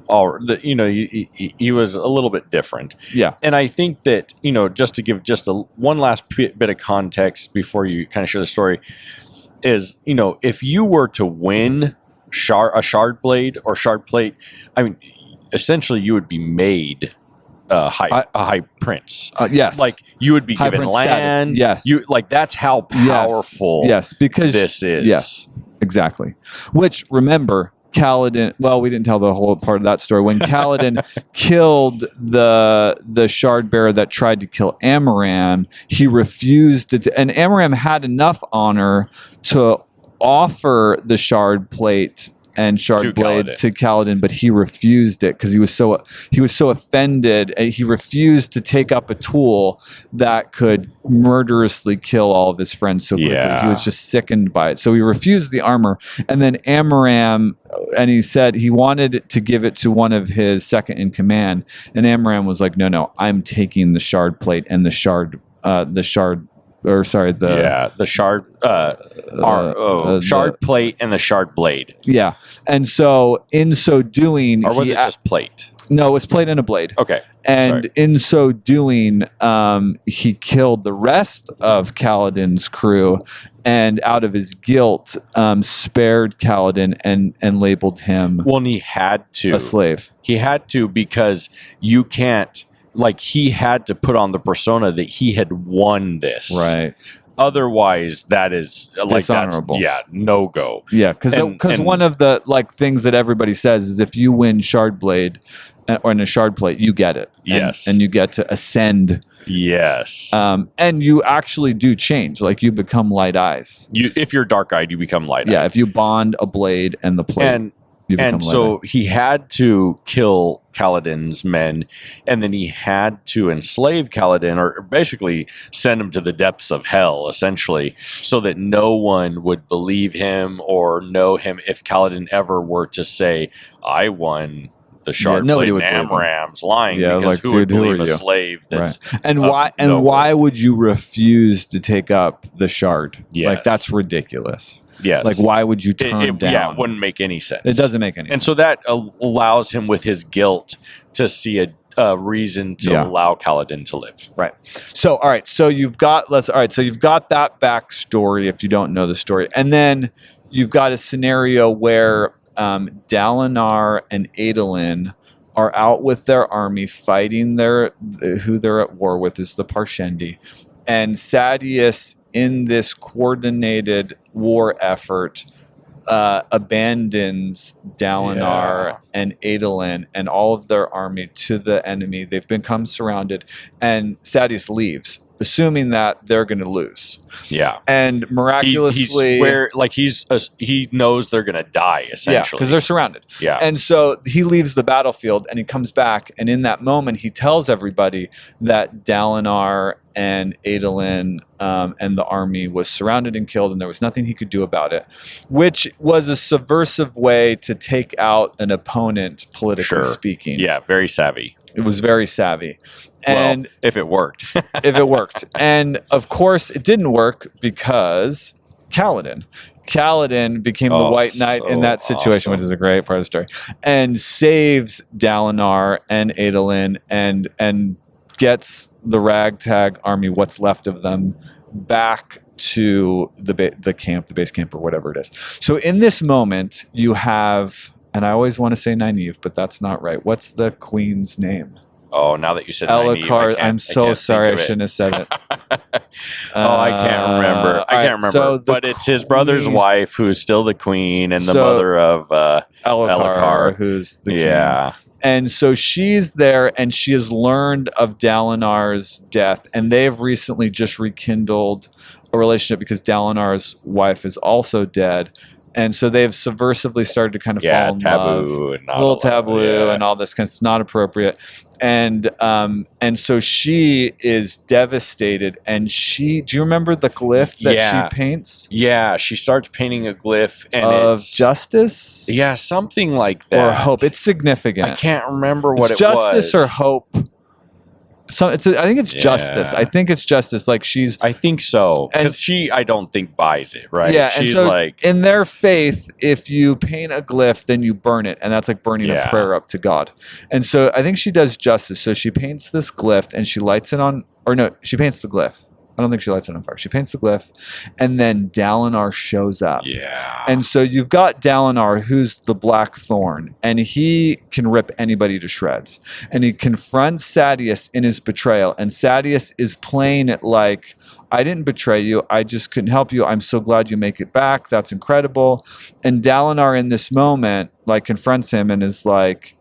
He was a little bit different. Yeah. And I think that, just to give just one last bit of context before you kind of share the story is, if you were to win a shard blade or shard plate, I mean, essentially you would be made a high prince. Yes. Like, you would be High given prince land. status. Yes. That's how powerful because this is. Yes, exactly. Which, remember, Kaladin, well, we didn't tell the whole part of that story. When Kaladin killed the shard bearer that tried to kill Amaram, he refused to, and Amaram had enough honor to offer the shard plate and shard blade to Kaladin, but he refused it because he was so offended. He refused to take up a tool that could murderously kill all of his friends so quickly. He was just sickened by it, so he refused the armor. And then Amaram, and he said he wanted to give it to one of his second in command, and Amaram was like, "No, I'm taking the shard plate and the shard shard plate and the shard blade." Yeah. And so in so doing, or was it just plate? No, it was plate and a blade. Okay. And in so doing, he killed the rest of Kaladin's crew, and out of his guilt, spared Kaladin and labeled him. Well, and he had to. A slave. He had to, because you can't. Like, he had to put on the persona that he had won this. Right. Otherwise, that is like dishonorable. No go. Yeah, because one of the things that everybody says is if you win shard blade or in a shard plate, you get it. Yes. And you get to ascend. Yes. And you actually do change. Like, you become light eyes. If you're dark eyed, you become light eyed. Yeah. If you bond a blade and the plate. And so he had to kill Kaladin's men, and then he had to enslave Kaladin, or basically send him to the depths of hell, essentially, so that no one would believe him or know him if Kaladin ever were to say, "I won the shard blade," and Amram's lying, because who would believe a slave that's why would you refuse to take up the shard? Yes. Like, that's ridiculous. Yes. Like, why would you turn down? Yeah, it wouldn't make any sense. It doesn't make any sense. And so that allows him, with his guilt, to see a reason to allow Kaladin to live. Right. So, all right. So you've got that backstory if you don't know the story. And then you've got a scenario where Dalinar and Adolin are out with their army fighting who they're at war with is the Parshendi. And Sadeas, in this coordinated war effort, abandons Dalinar and Adolin and all of their army to the enemy. They've become surrounded, and Sadeas leaves, assuming that they're going to lose. Yeah. And miraculously, he knows they're going to die, essentially. Yeah, because they're surrounded. Yeah. And so he leaves the battlefield, and he comes back, and in that moment, he tells everybody that Dalinar and Adolin and the army was surrounded and killed, and there was nothing he could do about it, which was a subversive way to take out an opponent, politically speaking. Yeah, very savvy. It was very savvy. And if it worked. If it worked. And of course, it didn't work because Kaladin became the White Knight in that situation, which is a great part of the story, and saves Dalinar and Adolin and gets the ragtag army, what's left of them, back to the camp, the base camp, or whatever it is. So in this moment, you have, and I always want to say Nynaeve, but that's not right. What's the queen's name? Oh, now that you said Elhokar, I'm so sorry, I shouldn't have said it. I can't remember. I can't remember. So but it's his brother's wife who's still the queen, and the mother of Elhokar, who's the king. And so she's there, and she has learned of Dalinar's death, and they have recently just rekindled a relationship because Dalinar's wife is also dead. and so they've subversively started to kind of fall in taboo love. and not A little allowed, taboo and all this kind of stuff, not appropriate. And so she is devastated. And do you remember the glyph that she paints? Yeah, she starts painting a glyph and of it's justice? Yeah, something like that. Or hope. It's significant. I can't remember what it's it was. Justice or hope. I think it's justice. I think it's justice. Like I think so. Because I don't think buys it, right? Yeah, she's and so like, in their faith, if you paint a glyph, then you burn it, and that's like burning a prayer up to God. And so I think she does justice. So she paints this glyph, and she lights it on, or no, she paints the glyph. I don't think she lights it on fire. She paints the glyph, and then Dalinar shows up. Yeah. And so you've got Dalinar, who's the Black Thorn, and he can rip anybody to shreds. And he confronts Sadeas in his betrayal, and Sadeas is playing it like, I didn't betray you. I just couldn't help you. I'm so glad you make it back. That's incredible. And Dalinar in this moment, like, confronts him and is like,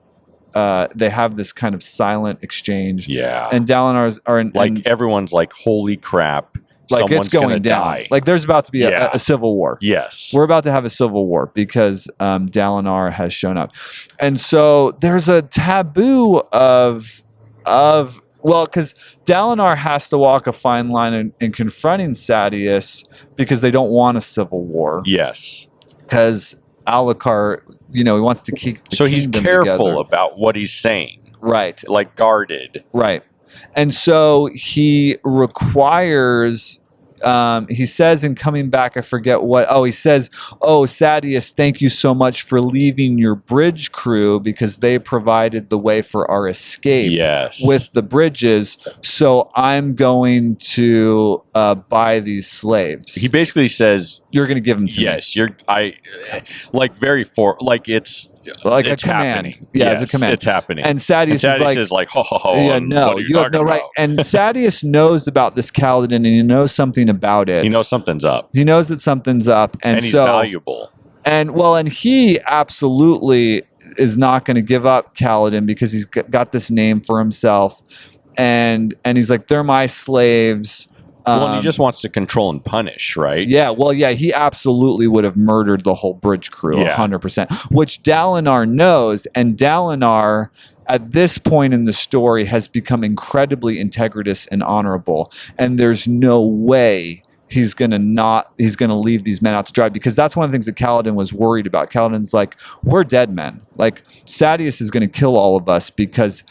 they have this kind of silent exchange. Yeah. And Dalinar's everyone's like, holy crap. Like, someone's it's going down. Die. Like, there's about to be a civil war. Yes. We're about to have a civil war because Dalinar has shown up. And so there's a taboo of because Dalinar has to walk a fine line in confronting Sadeas because they don't want a civil war. Yes. Because Alucard, he wants to keep the he's careful together. About what he's saying. Right. Like, guarded. Right. And so he requires, he says in coming back, I forget what, he says, Sadeas, thank you so much for leaving your bridge crew because they provided the way for our escape with the bridges. So I'm going to buy these slaves. He basically says, you're going to give them to me. Yes, it's like it's a command. Happening. Yeah, yes, it's a command. It's happening. And Sadeas is like, ho, ho, ho. Yeah, no, you have no right. And Sadeas knows about this Kaladin, and he knows something about it. He knows something's up. He knows that something's up, and he's valuable. And he absolutely is not going to give up Kaladin because he's got this name for himself, and he's like, they're my slaves. And he just wants to control and punish, right? Yeah, he absolutely would have murdered the whole bridge crew, 100%, which Dalinar knows, and Dalinar, at this point in the story, has become incredibly integritous and honorable, and there's no way he's going to leave these men out to dry, because that's one of the things that Kaladin was worried about. Kaladin's like, we're dead men. Like, Sadeas is going to kill all of us because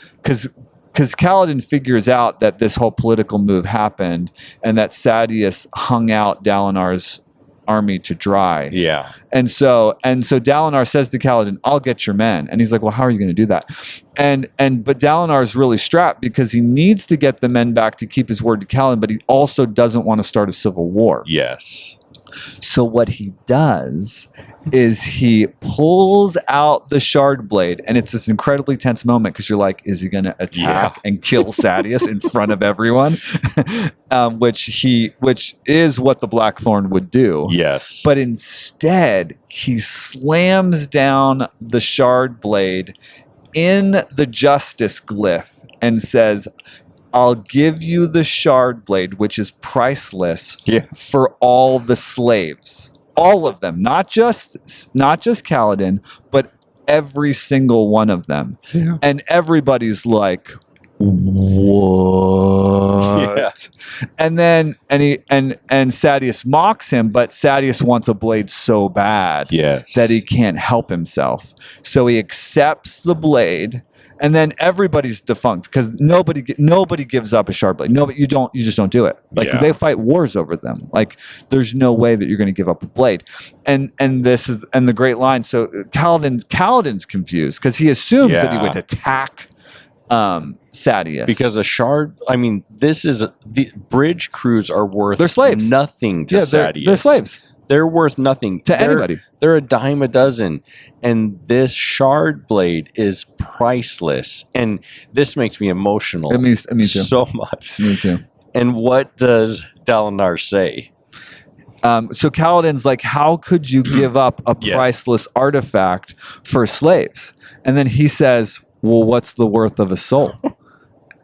Kaladin figures out that this whole political move happened and that Sadeas hung out Dalinar's army to dry. Yeah. And so Dalinar says to Kaladin, I'll get your men. And he's like, well, how are you going to do that? But Dalinar is really strapped because he needs to get the men back to keep his word to Kaladin, but he also doesn't want to start a civil war. Yes. So what he does is he pulls out the shard blade, and it's this incredibly tense moment because you're like, is he going to attack and kill Sadeas in front of everyone? Which is what the Blackthorn would do. Yes. But instead, he slams down the shard blade in the justice glyph and says, I'll give you the shard blade, which is priceless, for all the slaves. All of them, not just Kaladin, but every single one of them. Yeah. And everybody's like, what? Yeah. And then Sadeas mocks him, but Sadeas wants a blade so bad that he can't help himself. So he accepts the blade. And then everybody's defunct because nobody gives up a shard blade. You just don't do it. Like, they fight wars over them. Like, there's no way that you're going to give up a blade. And the great line. So Kaladin's confused because he assumes that he would attack Sadeas because a shard. I mean, the bridge crews are worth nothing to Sadeas. They're slaves. They're worth nothing to anybody. They're a dime a dozen. And this shard blade is priceless. And this makes me emotional. Me too. So much. Me too. And what does Dalinar say? So Kaladin's like, how could you give up a priceless artifact for slaves? And then he says, well, what's the worth of a soul?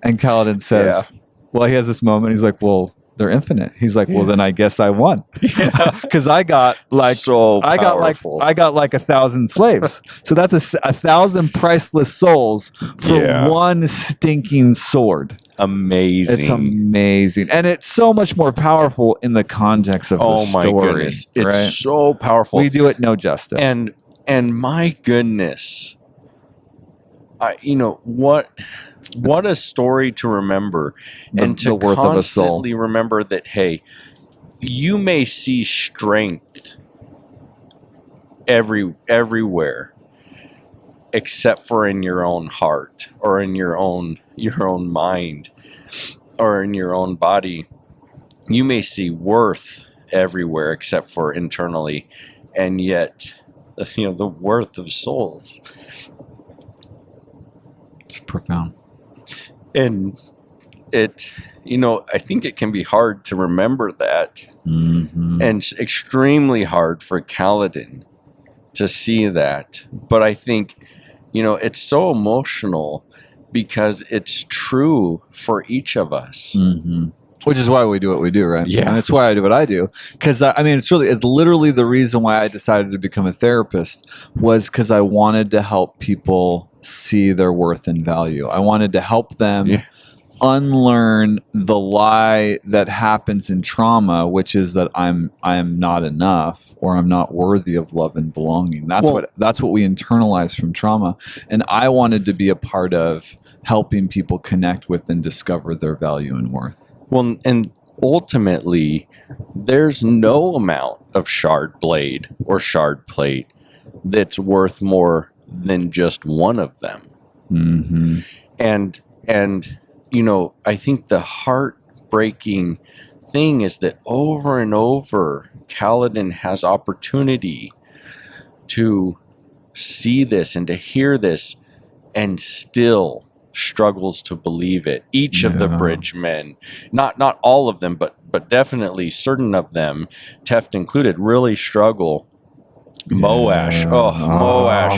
And Kaladin says, well, he has this moment. He's like, well, they're infinite. He's like, well, then I guess I won, because I got like so I got powerful. like 1,000 slaves. So that's 1,000 priceless souls for one stinking sword. Amazing. It's amazing, and it's so much more powerful in the context of the story. My goodness, it's so powerful. We do it no justice. And my goodness, what a story to remember, and to worth of a soul. constantly remember that, hey, you may see strength everywhere, except for in your own heart, or in your own mind, or in your own body. You may see worth everywhere except for internally, and yet, the worth of souls. It's profound. And it, I think it can be hard to remember that, and it's extremely hard for Kaladin to see that. But I think, it's so emotional because it's true for each of us. Which is why we do what we do, right? Yeah. And that's why I do what I do. Because, it's literally the reason why I decided to become a therapist, was because I wanted to help people see their worth and value. I wanted to help them unlearn the lie that happens in trauma, which is that I'm not enough, or I'm not worthy of love and belonging. That's what we internalize from trauma. And I wanted to be a part of helping people connect with and discover their value and worth. Well, and ultimately, there's no amount of shard blade or shard plate that's worth more than just one of them. And I think the heartbreaking thing is that over and over, Kaladin has opportunity to see this and to hear this, and still struggles to believe it. Each of the bridge men, not all of them, but definitely certain of them, Teft included, really struggle. Moash,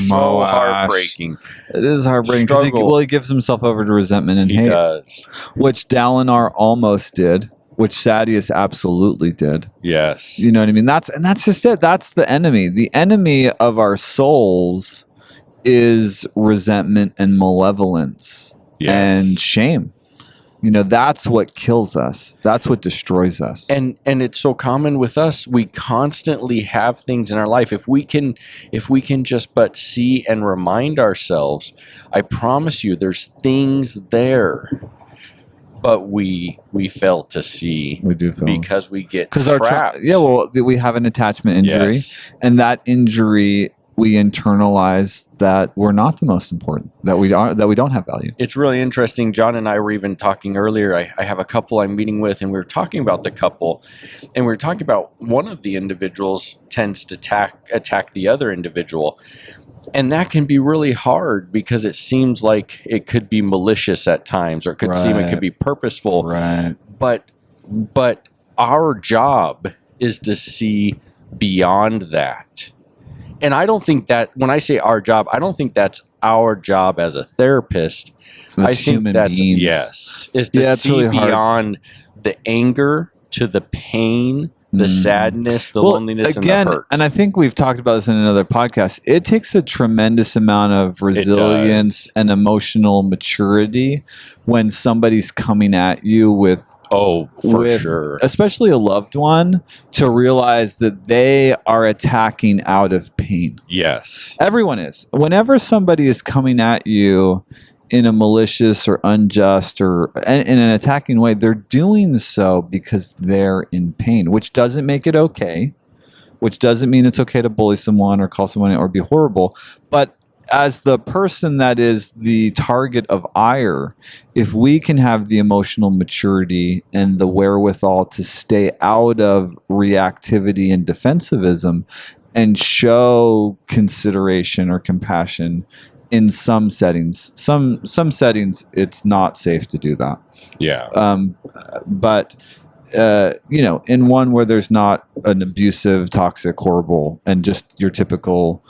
so heartbreaking. It is heartbreaking because he gives himself over to resentment and hate. He does, which Dalinar almost did, which Sadeas absolutely did. Yes, you know what I mean. That's just it. That's the enemy. The enemy of our souls is resentment and malevolence and shame. That's what kills us. That's what destroys us. And it's so common with us. We constantly have things in our life. If we can just but see and remind ourselves, I promise you, there's things there, but we fail to see. We do fail because we get trapped. We have an attachment injury, and that injury, we internalize that we're not the most important, that we don't have value. It's really interesting. John and I were even talking earlier. I have a couple I'm meeting with, and we were talking about the couple, and we were talking about one of the individuals tends to attack the other individual. And that can be really hard because it seems like it could be malicious at times, or it could seem it could be purposeful. Right. But our job is to see beyond that. And I don't think that, when I say our job, I don't think that's our job as a therapist. I think that's beings. Is to see really beyond the anger to the pain, the sadness, the loneliness, and the hurt. And I think we've talked about this in another podcast. It takes a tremendous amount of resilience and emotional maturity when somebody's coming at you with sure, especially a loved one, to realize that they are attacking out of pain. Yes. Everyone is. Whenever somebody is coming at you in a malicious or unjust or in an attacking way, they're doing so because they're in pain, which doesn't make it okay, which doesn't mean it's okay to bully someone or call someone or be horrible. But as the person that is the target of ire, if we can have the emotional maturity and the wherewithal to stay out of reactivity and defensivism and show consideration or compassion in some settings, some settings, it's not safe to do that. Yeah. But in one where there's not an abusive, toxic, horrible, and just your typical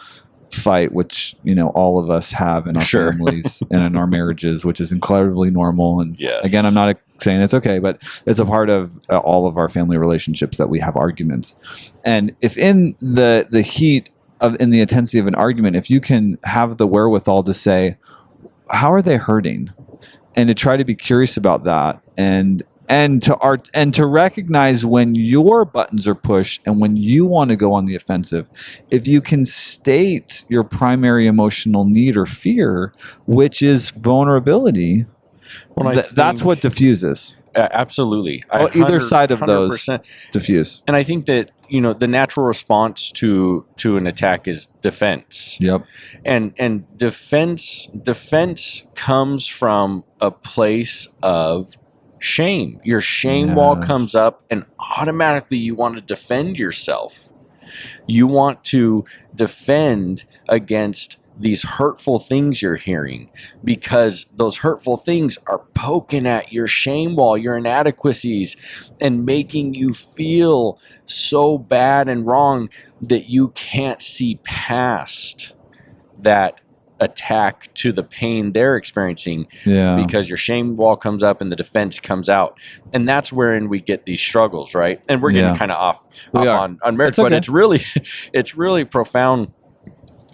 fight, which all of us have in our Sure. families and in our marriages, which is incredibly normal. And Yes. again, I'm not saying it's okay, but it's a part of all of our family relationships that we have arguments. And if in the heat in the intensity of an argument, if you can have the wherewithal to say, how are they hurting, and to try to be curious about that, and to recognize when your buttons are pushed and when you want to go on the offensive. If you can state your primary emotional need or fear, which is vulnerability, that's what diffuses. Absolutely. Either side of those 100%. diffuse. And I think that, the natural response to an attack is defense. Yep. And defense comes from a place of shame. Your shame wall comes up, and automatically you want to defend yourself. You want to defend against these hurtful things you're hearing, because those hurtful things are poking at your shame wall, your inadequacies, and making you feel so bad and wrong that you can't see past that attack to the pain they're experiencing, because your shame wall comes up and the defense comes out. And that's wherein we get these struggles, right? And we're getting kind of off on marriage, but it's really profound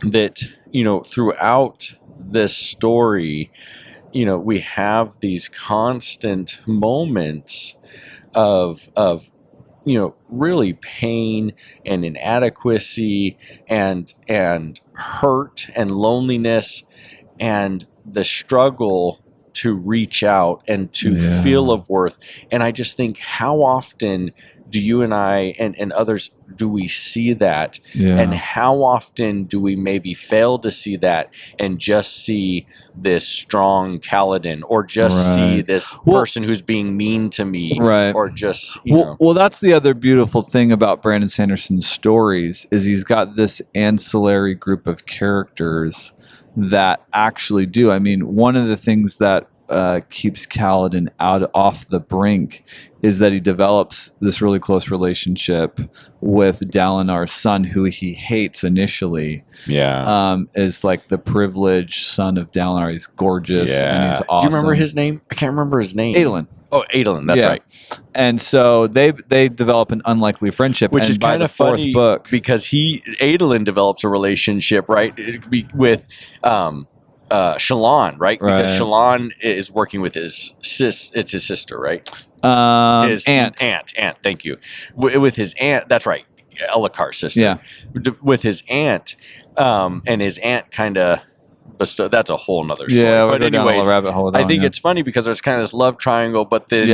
that, throughout this story, we have these constant moments of really pain and inadequacy and hurt and loneliness, and the struggle to reach out and to feel of worth. And I just think, how often do you and I and others, do we see that? And how often do we maybe fail to see that and just see this strong Kaladin, or just see this person who's being mean to me, or just, Well, that's the other beautiful thing about Brandon Sanderson's stories, is he's got this ancillary group of characters that actually do. I mean, one of the things that keeps Kaladin off the brink is that he develops this really close relationship with Dalinar's son, who he hates initially. Is like the privileged son of Dalinar. He's gorgeous and he's awesome. Do you remember his name? I can't remember his name. Adolin. Oh, Adolin, that's right. And so they develop an unlikely friendship, which is kind of funny book, because Adolin develops a relationship with Shallan, right? Because Shallan is working with his sister, right? His aunt. Thank you. With his aunt, that's right. Elhakar's sister. Yeah. With his aunt, and his aunt kind of bestow. That's a whole nother story. Yeah, but anyways, rabbit hole I think it's funny because there's kind of this love triangle, but then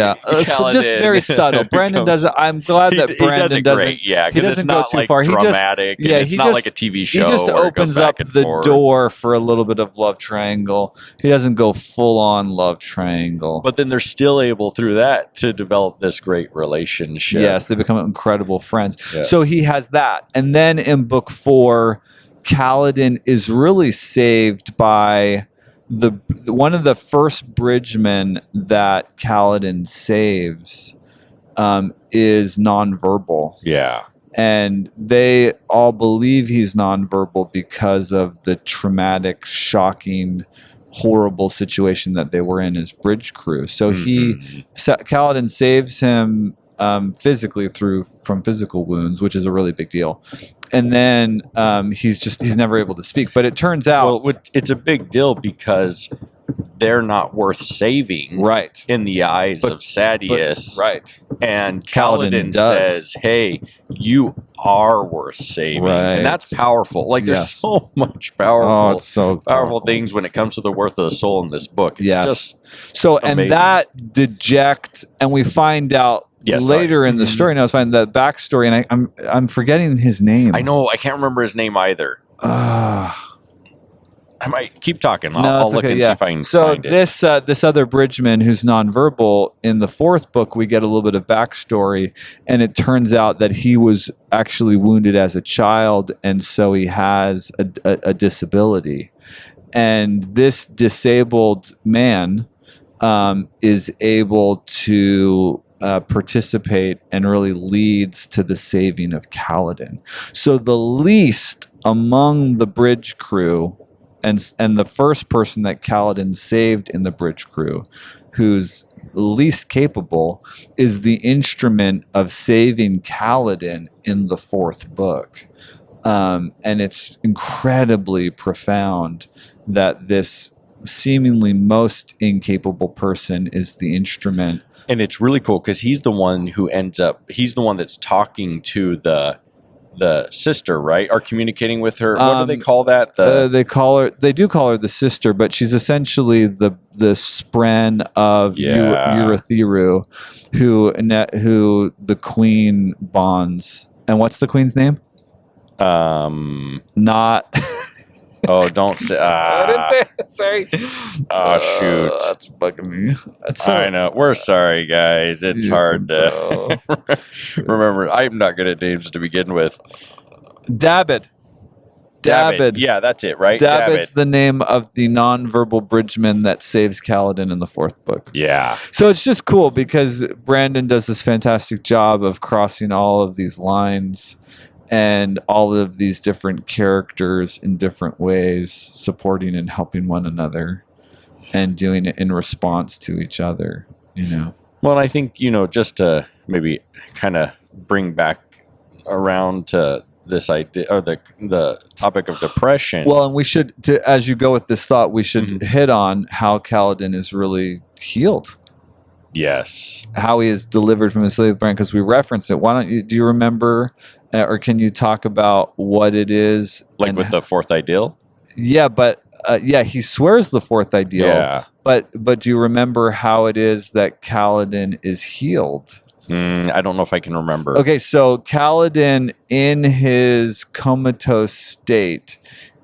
so just very subtle. Brandon does it. I'm glad that Brandon doesn't. Great. Yeah, because it's not like far. dramatic. It's not like a TV show. He just opens up the door for a little bit of love triangle. He doesn't go full on love triangle. But then they're still able through that to develop this great relationship. Yes, they become incredible friends. Yes. So he has that, and then in book 4. Kaladin is really saved by one of the first bridgemen that Kaladin saves is nonverbal. Yeah. And they all believe he's nonverbal because of the traumatic, shocking, horrible situation that they were in as bridge crew. So Kaladin saves him physically from physical wounds, which is a really big deal. And then he's never able to speak. But it turns out it's a big deal because they're not worth saving, right, in the eyes of Sadeas, right? And Kaladin says, "Hey, you are worth saving," and that's powerful. Like there's so much powerful, it's so powerful things when it comes to the worth of the soul in this book. It's just so amazing. And that deject, and we find out. Later in the story, now I was finding that backstory, and I'm forgetting his name. I know, I can't remember his name either. I might keep talking. I'll look and see if I can find it. So this other bridgeman who's nonverbal, in the 4th book, we get a little bit of backstory, and it turns out that he was actually wounded as a child, and so he has a disability. And this disabled man is able to participate and really leads to the saving of Kaladin. So the least among the bridge crew, and the first person that Kaladin saved in the bridge crew, who's least capable, is the instrument of saving Kaladin in the fourth book. And it's incredibly profound that this seemingly most incapable person is the instrument. And it's really cool because he's the one that's talking to the sister, right? Or communicating with her. What do they call that? They do call her the sister, but she's essentially the spren of Urithiru, who the queen bonds. And what's the queen's name? Not. Oh, don't say. I didn't say it. Sorry. Oh, shoot. That's bugging me. I know. We're sorry, guys. It's hard to remember. I'm not good at names to begin with. Dabbid. Yeah, that's it, right? Dabbid's the name of the nonverbal bridgeman that saves Kaladin in the fourth book. Yeah. So it's just cool because Brandon does this fantastic job of crossing all of these lines and all of these different characters in different ways, supporting and helping one another and doing it in response to each other, Well, I think, just to maybe kind of bring back around to this idea or the topic of depression. Well, and we should, as you go with this thought, we should hit on how Kaladin is really healed. Yes. How he is delivered from his slave brand, because we referenced it. Do you remember, or can you talk about what it is? Like with the fourth ideal? Yeah, but he swears the fourth ideal. Yeah. But do you remember how it is that Kaladin is healed? I don't know if I can remember. Okay, so Kaladin in his comatose state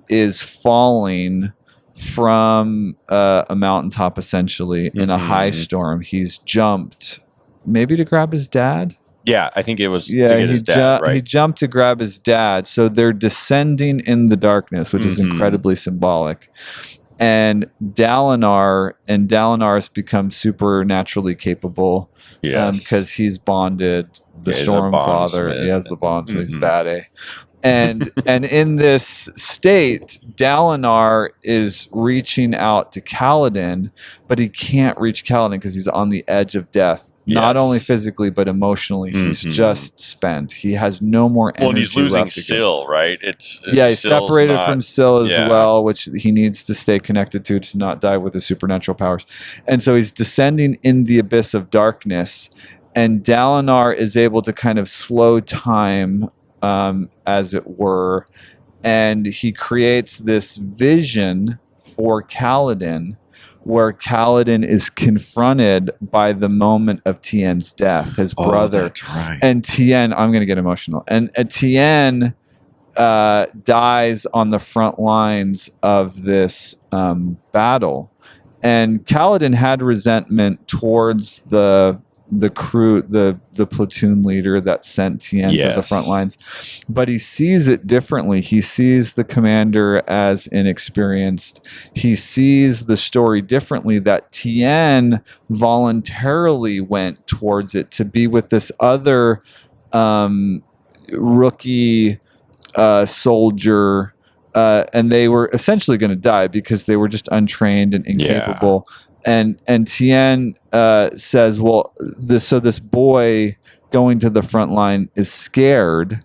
is falling from a mountaintop, essentially, in a high storm. He's jumped, maybe to grab his dad? Yeah, I think it was to get his dad, right? He jumped to grab his dad. So they're descending in the darkness, which is incredibly symbolic. And Dalinar's become supernaturally capable because he's bonded the Storm Father. He has the bond, so he's bad. And in this state, Dalinar is reaching out to Kaladin, but he can't reach Kaladin because he's on the edge of death. Not only physically, but emotionally. He's just spent. He has no more energy. Well, and he's losing Syl, right? He's separated from Syl as well, which he needs to stay connected to not die with his supernatural powers. And so he's descending in the abyss of darkness, and Dalinar is able to kind of slow time, as it were, and he creates this vision for Kaladin, where Kaladin is confronted by the moment of Tien's death, his brother. That's right. And Tien, I'm going to get emotional. And Tien dies on the front lines of this battle. And Kaladin had resentment towards the crew, the platoon leader that sent Tien to the front lines, but he sees it differently. He sees the commander as inexperienced. He sees the story differently, that Tien voluntarily went towards it to be with this other rookie soldier, and they were essentially going to die because they were just untrained and incapable. And Tien says, well, this boy going to the front line is scared.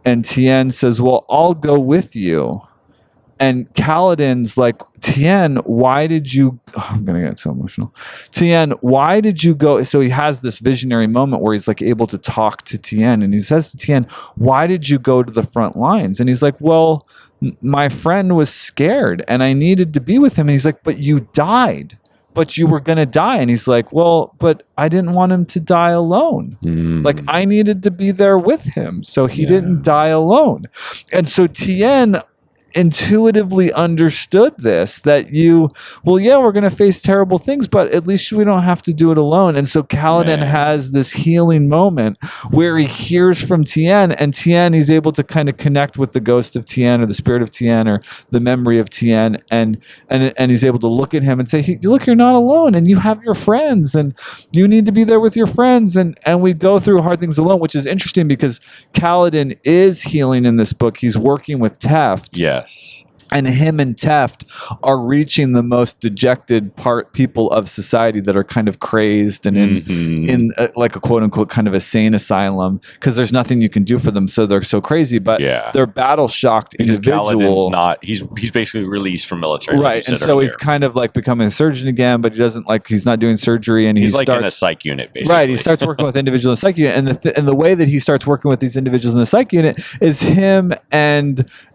And Tien says, well, I'll go with you. And Kaladin's like, Tien, why did you... Oh, I'm going to get so emotional. Tien, why did you go... So he has this visionary moment where he's like able to talk to Tien. And he says to Tien, why did you go to the front lines? And he's like, well, my friend was scared and I needed to be with him. And he's like, but you died. But you were going to die. And he's like, well, but I didn't want him to die alone. Like, I needed to be there with him. So he didn't die alone. And so Tien intuitively understood this, that we're going to face terrible things, but at least we don't have to do it alone. And so Kaladin has this healing moment where he hears from Tien, and Tien, he's able to kind of connect with the ghost of Tien or the spirit of Tien or the memory of Tien, and he's able to look at him and say, hey, look, you're not alone, and you have your friends, and you need to be there with your friends. And we go through hard things alone, which is interesting because Kaladin is healing in this book. He's working with Teft. Yes. And him and Teft are reaching the most dejected people of society that are kind of crazed and in like a quote unquote kind of a sane asylum, because there's nothing you can do for them, so they're so crazy. But they're battle shocked individuals. He's basically released from military, right? And so he's kind of like becoming a surgeon again, but he's not doing surgery, and he's like in a psych unit, basically. Right. He starts working with individuals in the psych unit, and the way that he starts working with these individuals in the psych unit is him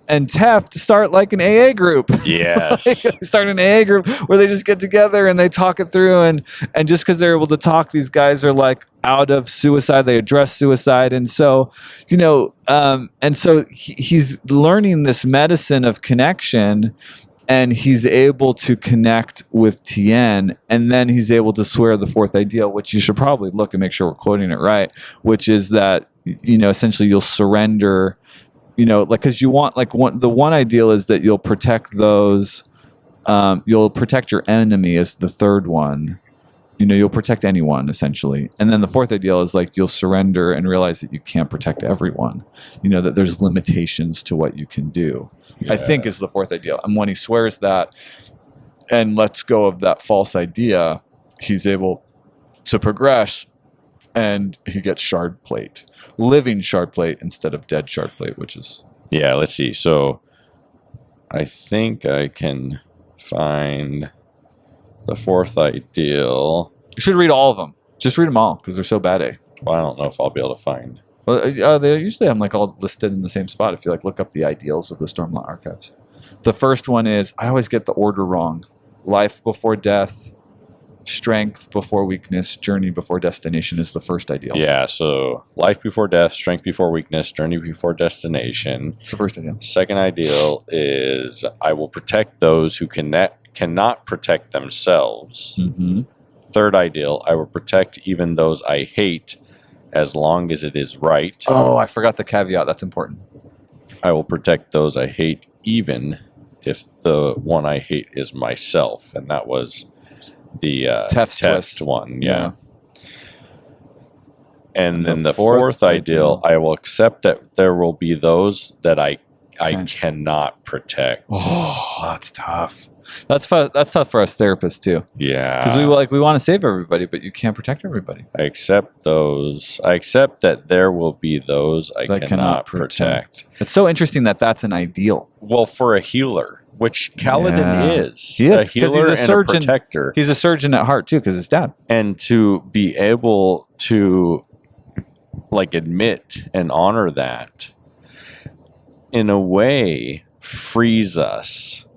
and Teft start like an AA group. Yes. Start an AA group where they just get together and they talk it through. And just because they're able to talk, these guys are like out of suicide. They address suicide. And so, he's learning this medicine of connection, and he's able to connect with Tien, and then he's able to swear the fourth ideal, which you should probably look and make sure we're quoting it right, which is that, essentially you'll surrender. Because you want the one ideal is that you'll protect those, you'll protect your enemy as the third one. You'll protect anyone essentially. And then the fourth ideal is like you'll surrender and realize that you can't protect everyone. That there's limitations to what you can do. Yeah. I think is the fourth ideal. And when he swears that and lets go of that false idea, he's able to progress. And he gets shard plate, living shard plate instead of dead shard plate, which is... Yeah, let's see. So I think I can find the fourth ideal. You should read all of them. Just read them all, because they're so bad, eh? Well, I don't know if I'll be able to find... Well, they usually have them all listed in the same spot if you look up the ideals of the Stormlight Archives. The first one is, I always get the order wrong. Life before death. Strength before weakness, journey before destination is the first ideal. Yeah, so life before death, strength before weakness, journey before destination. It's the first ideal. Second ideal is I will protect those who cannot protect themselves. Mm-hmm. Third ideal, I will protect even those I hate as long as it is right. Oh, I forgot the caveat. That's important. I will protect those I hate even if the one I hate is myself. And that was... the Teft one, yeah. And then the fourth ideal, I will accept that there will be those that I cannot protect. Oh, that's tough. That's tough for us therapists too. Yeah, because we want to save everybody, but you can't protect everybody. I accept that there will be those I cannot protect. It's so interesting that that's an ideal. Well, for a healer. Which Kaladin is. He is. A healer and a protector. He's a surgeon at heart, too, because his dad. And to be able to, admit and honor that, in a way, frees us,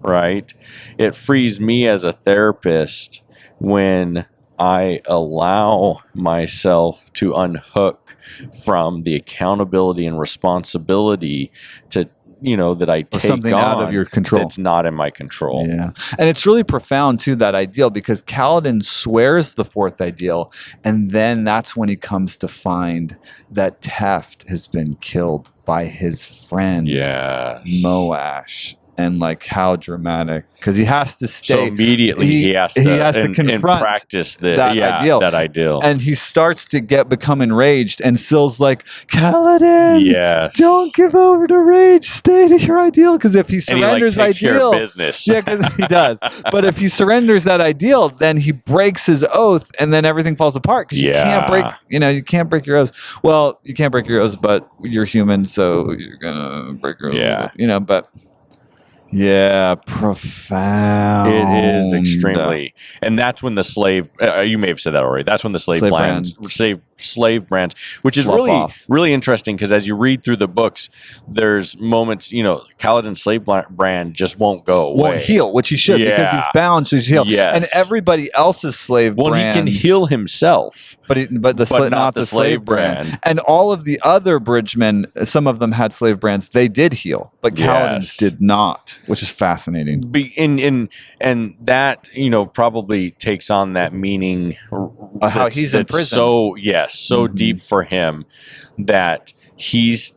right? It frees me as a therapist when I allow myself to unhook from the accountability and responsibility to that I take something out of your control. That's not in my control. Yeah. And it's really profound too, that ideal, because Kaladin swears the fourth ideal, and then that's when he comes to find that Teft has been killed by his friend Moash. And how dramatic, because he has to stay. So immediately he has to confront and practice that ideal. And he starts to become enraged, and Syl's like, Kaladin, don't give over to rage, stay to your ideal. Because if he surrenders takes ideal, care of business. Yeah, because he does. But if he surrenders that ideal, then he breaks his oath, and then everything falls apart. Because you can't break your oaths. Well, you can't break your oaths, but you're human, so you're gonna break your oath. Yeah. But. Yeah, profound. It is extremely, and that's when the slave. You may have said that already. That's when the slave brands, which is really interesting, because as you read through the books, there's moments. Kaladin's slave brand just won't go away. Won't heal, which he should, because he's bound to heal. Yes. And everybody else's slave brand. He can heal himself. but not the slave brand. And all of the other bridgemen, some of them had slave brands. They did heal, but Kaladin's did not, which is fascinating. And that probably takes on that meaning how he's imprisoned. So deep for him that he's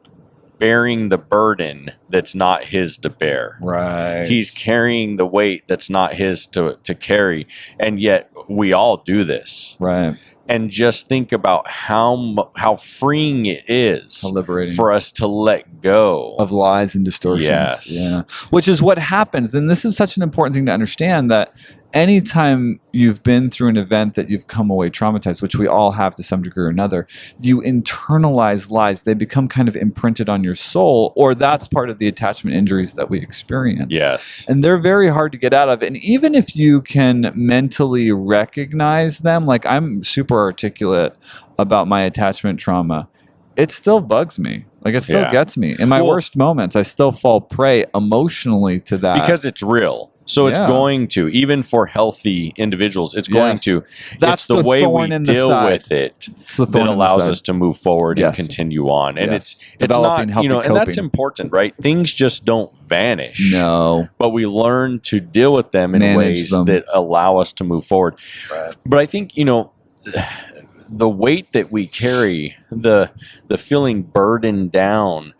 bearing the burden that's not his to bear. Right. He's carrying the weight that's not his to carry. And yet we all do this. Right. And just think about how freeing it is for us to let go of lies and distortions. Yes. Yeah. Which is what happens. And this is such an important thing to understand, that anytime you've been through an event that you've come away traumatized, which we all have to some degree or another, you internalize lies. They become kind of imprinted on your soul, or that's part of the attachment injuries that we experience. Yes. And they're very hard to get out of. And even if you can mentally recognize them, like I'm super articulate about my attachment trauma, it still bugs me. Like it still gets me. In my worst moments, I still fall prey emotionally to that. Because it's real. So it's going to, even for healthy individuals, it's going to. That's the way we deal with it that allows us to move forward and continue on. And it's not, and that's important, right? Things just don't vanish. No. But we learn to deal with them in ways that allow us to move forward. Right. But I think, the weight that we carry, the feeling burdened down,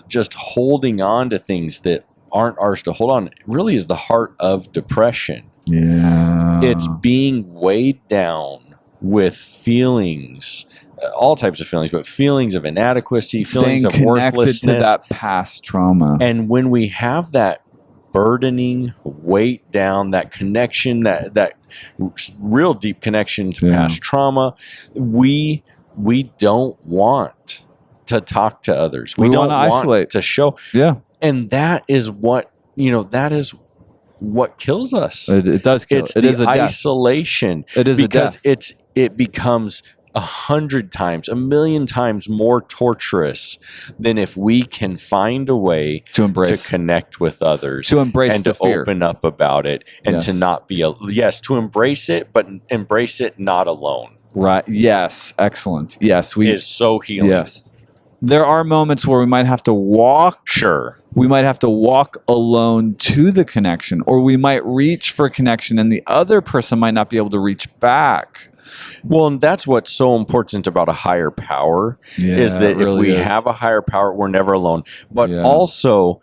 just holding on to things that aren't ours to hold on, really is the heart of depression. Yeah. It's being weighed down with feelings, all types of feelings, but feelings of inadequacy, feelings of worthlessness. To that past trauma. And when we have that burdening weight down, that connection, that real deep connection to past trauma, we don't want to talk to others. We don't want isolate. To show. Yeah. And that is what, that is what kills us. It does kill. It is isolation. It is because it becomes 100 times, 1,000,000 times more torturous than if we can find a way to connect with others, to embrace and the to fear. Open up about it, and to not be to embrace it, but embrace it not alone. Right. Yes. Excellent. Yes. Is so healing. Yes. There are moments where we might have to walk. Sure. We might have to walk alone to the connection, or we might reach for connection and the other person might not be able to reach back. Well, and that's what's so important about a higher power, is that if we have a higher power, we're never alone. But also,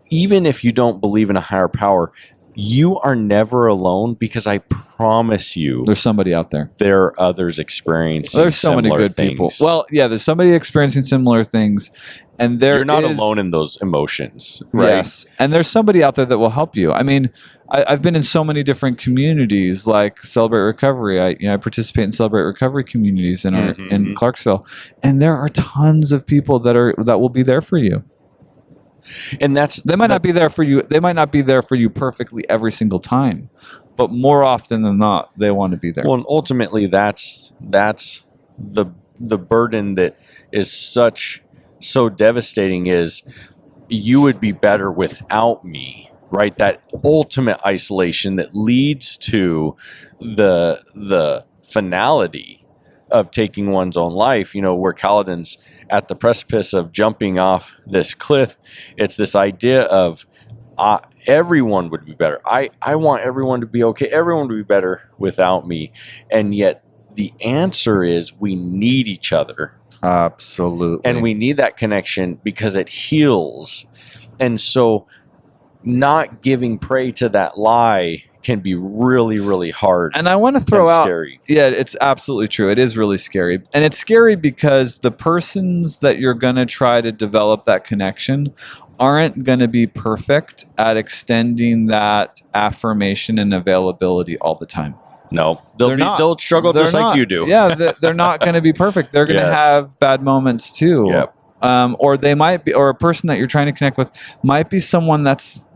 even if you don't believe in a higher power, you are never alone, because I promise you, there's somebody out there. There are others experiencing there's so many good things. People. Well, there's somebody experiencing similar things, and you're not alone in those emotions, right? Yes, and there's somebody out there that will help you. I mean, I've been in so many different communities, like Celebrate Recovery. I participate in Celebrate Recovery communities in Clarksville, and there are tons of people that will be there for you. And they might not be there for you. They might not be there for you perfectly every single time, but more often than not, they want to be there. Well, and ultimately, that's the burden that is so devastating. Is you would be better without me, right? That ultimate isolation that leads to the finality of taking one's own life, where Kaladin's at the precipice of jumping off this cliff. It's this idea of everyone would be better. I want everyone to be okay. Everyone would be better without me. And yet the answer is we need each other. Absolutely. And we need that connection because it heals. And so not giving prey to that lie can be really, really hard. And I want to throw out, scary. It's absolutely true. It is really scary. And it's scary because the persons that you're going to try to develop that connection aren't going to be perfect at extending that affirmation and availability all the time. No, they'll struggle just like you do. Yeah, they're not going to be perfect. They're going to have bad moments too. Yep. Or they might be, or a person that you're trying to connect with might be someone that's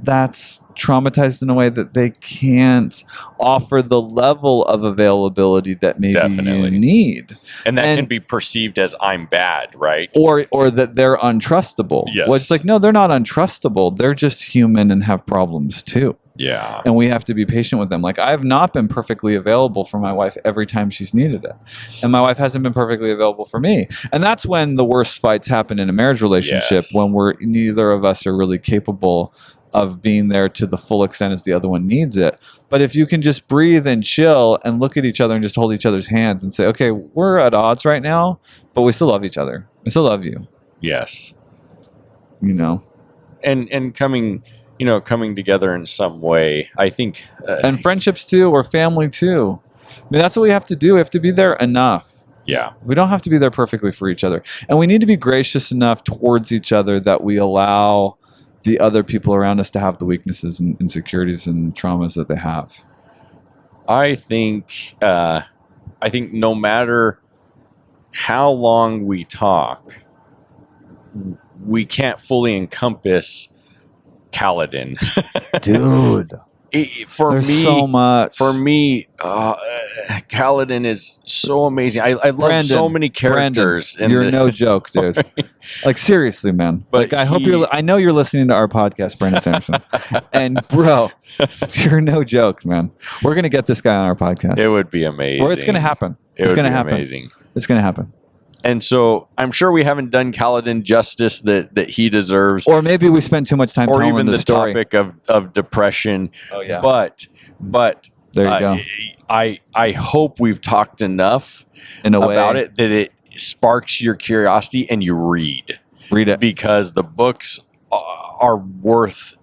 traumatized in a way that they can't offer the level of availability that maybe you need. And that can be perceived as I'm bad, right? Or that they're untrustable. Yes. Well, it's like, no, they're not untrustable. They're just human and have problems too. Yeah. And we have to be patient with them. Like, I have not been perfectly available for my wife every time she's needed it. And my wife hasn't been perfectly available for me. And that's when the worst fights happen in a marriage relationship, Yes. when neither of us are really capable of being there to the full extent as the other one needs it. But if you can just breathe and chill and look at each other and just hold each other's hands and say, okay, we're at odds right now, but we still love each other. I still love you. Yes. You know? And coming together in some way, I think. And friendships too, or family too. I mean, that's what we have to do. We have to be there enough. Yeah. We don't have to be there perfectly for each other. And we need to be gracious enough towards each other that we allow the other people around us to have the weaknesses and insecurities and traumas that they have. I think no matter how long we talk, we can't fully encompass Kaladin. Dude. There's so much. For me, Kaladin is so amazing. I love so many characters. You're no joke, dude. Like, seriously, man. But like, I know you're listening to our podcast, Brandon Sanderson. And bro, you're no joke, man. We're gonna get this guy on our podcast. It would be amazing. Or it's gonna happen. It's gonna happen. Amazing. It's gonna happen. And so I'm sure we haven't done Kaladin justice that he deserves. Or maybe we spent too much time or telling even the story. topic of depression. Oh yeah. But there you go. I hope we've talked enough In a about way. it that it sparks your curiosity and you read Read it. because the books are worth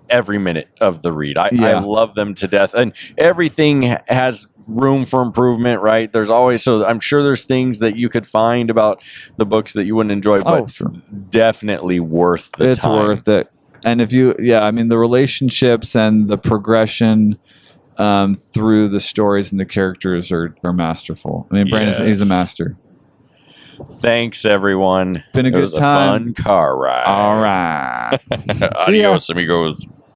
every minute of the read. I love them to death, and everything has room for improvement, right? There's always, so I'm sure there's things that you could find about the books that you wouldn't enjoy, but sure. Definitely worth the It's time. worth it. And if you, I mean, the relationships and the progression through the stories and the characters are masterful. I mean, Brandon, he's a master. Thanks, everyone. Been a good It was time. a fun car ride. All right. Adios, amigos.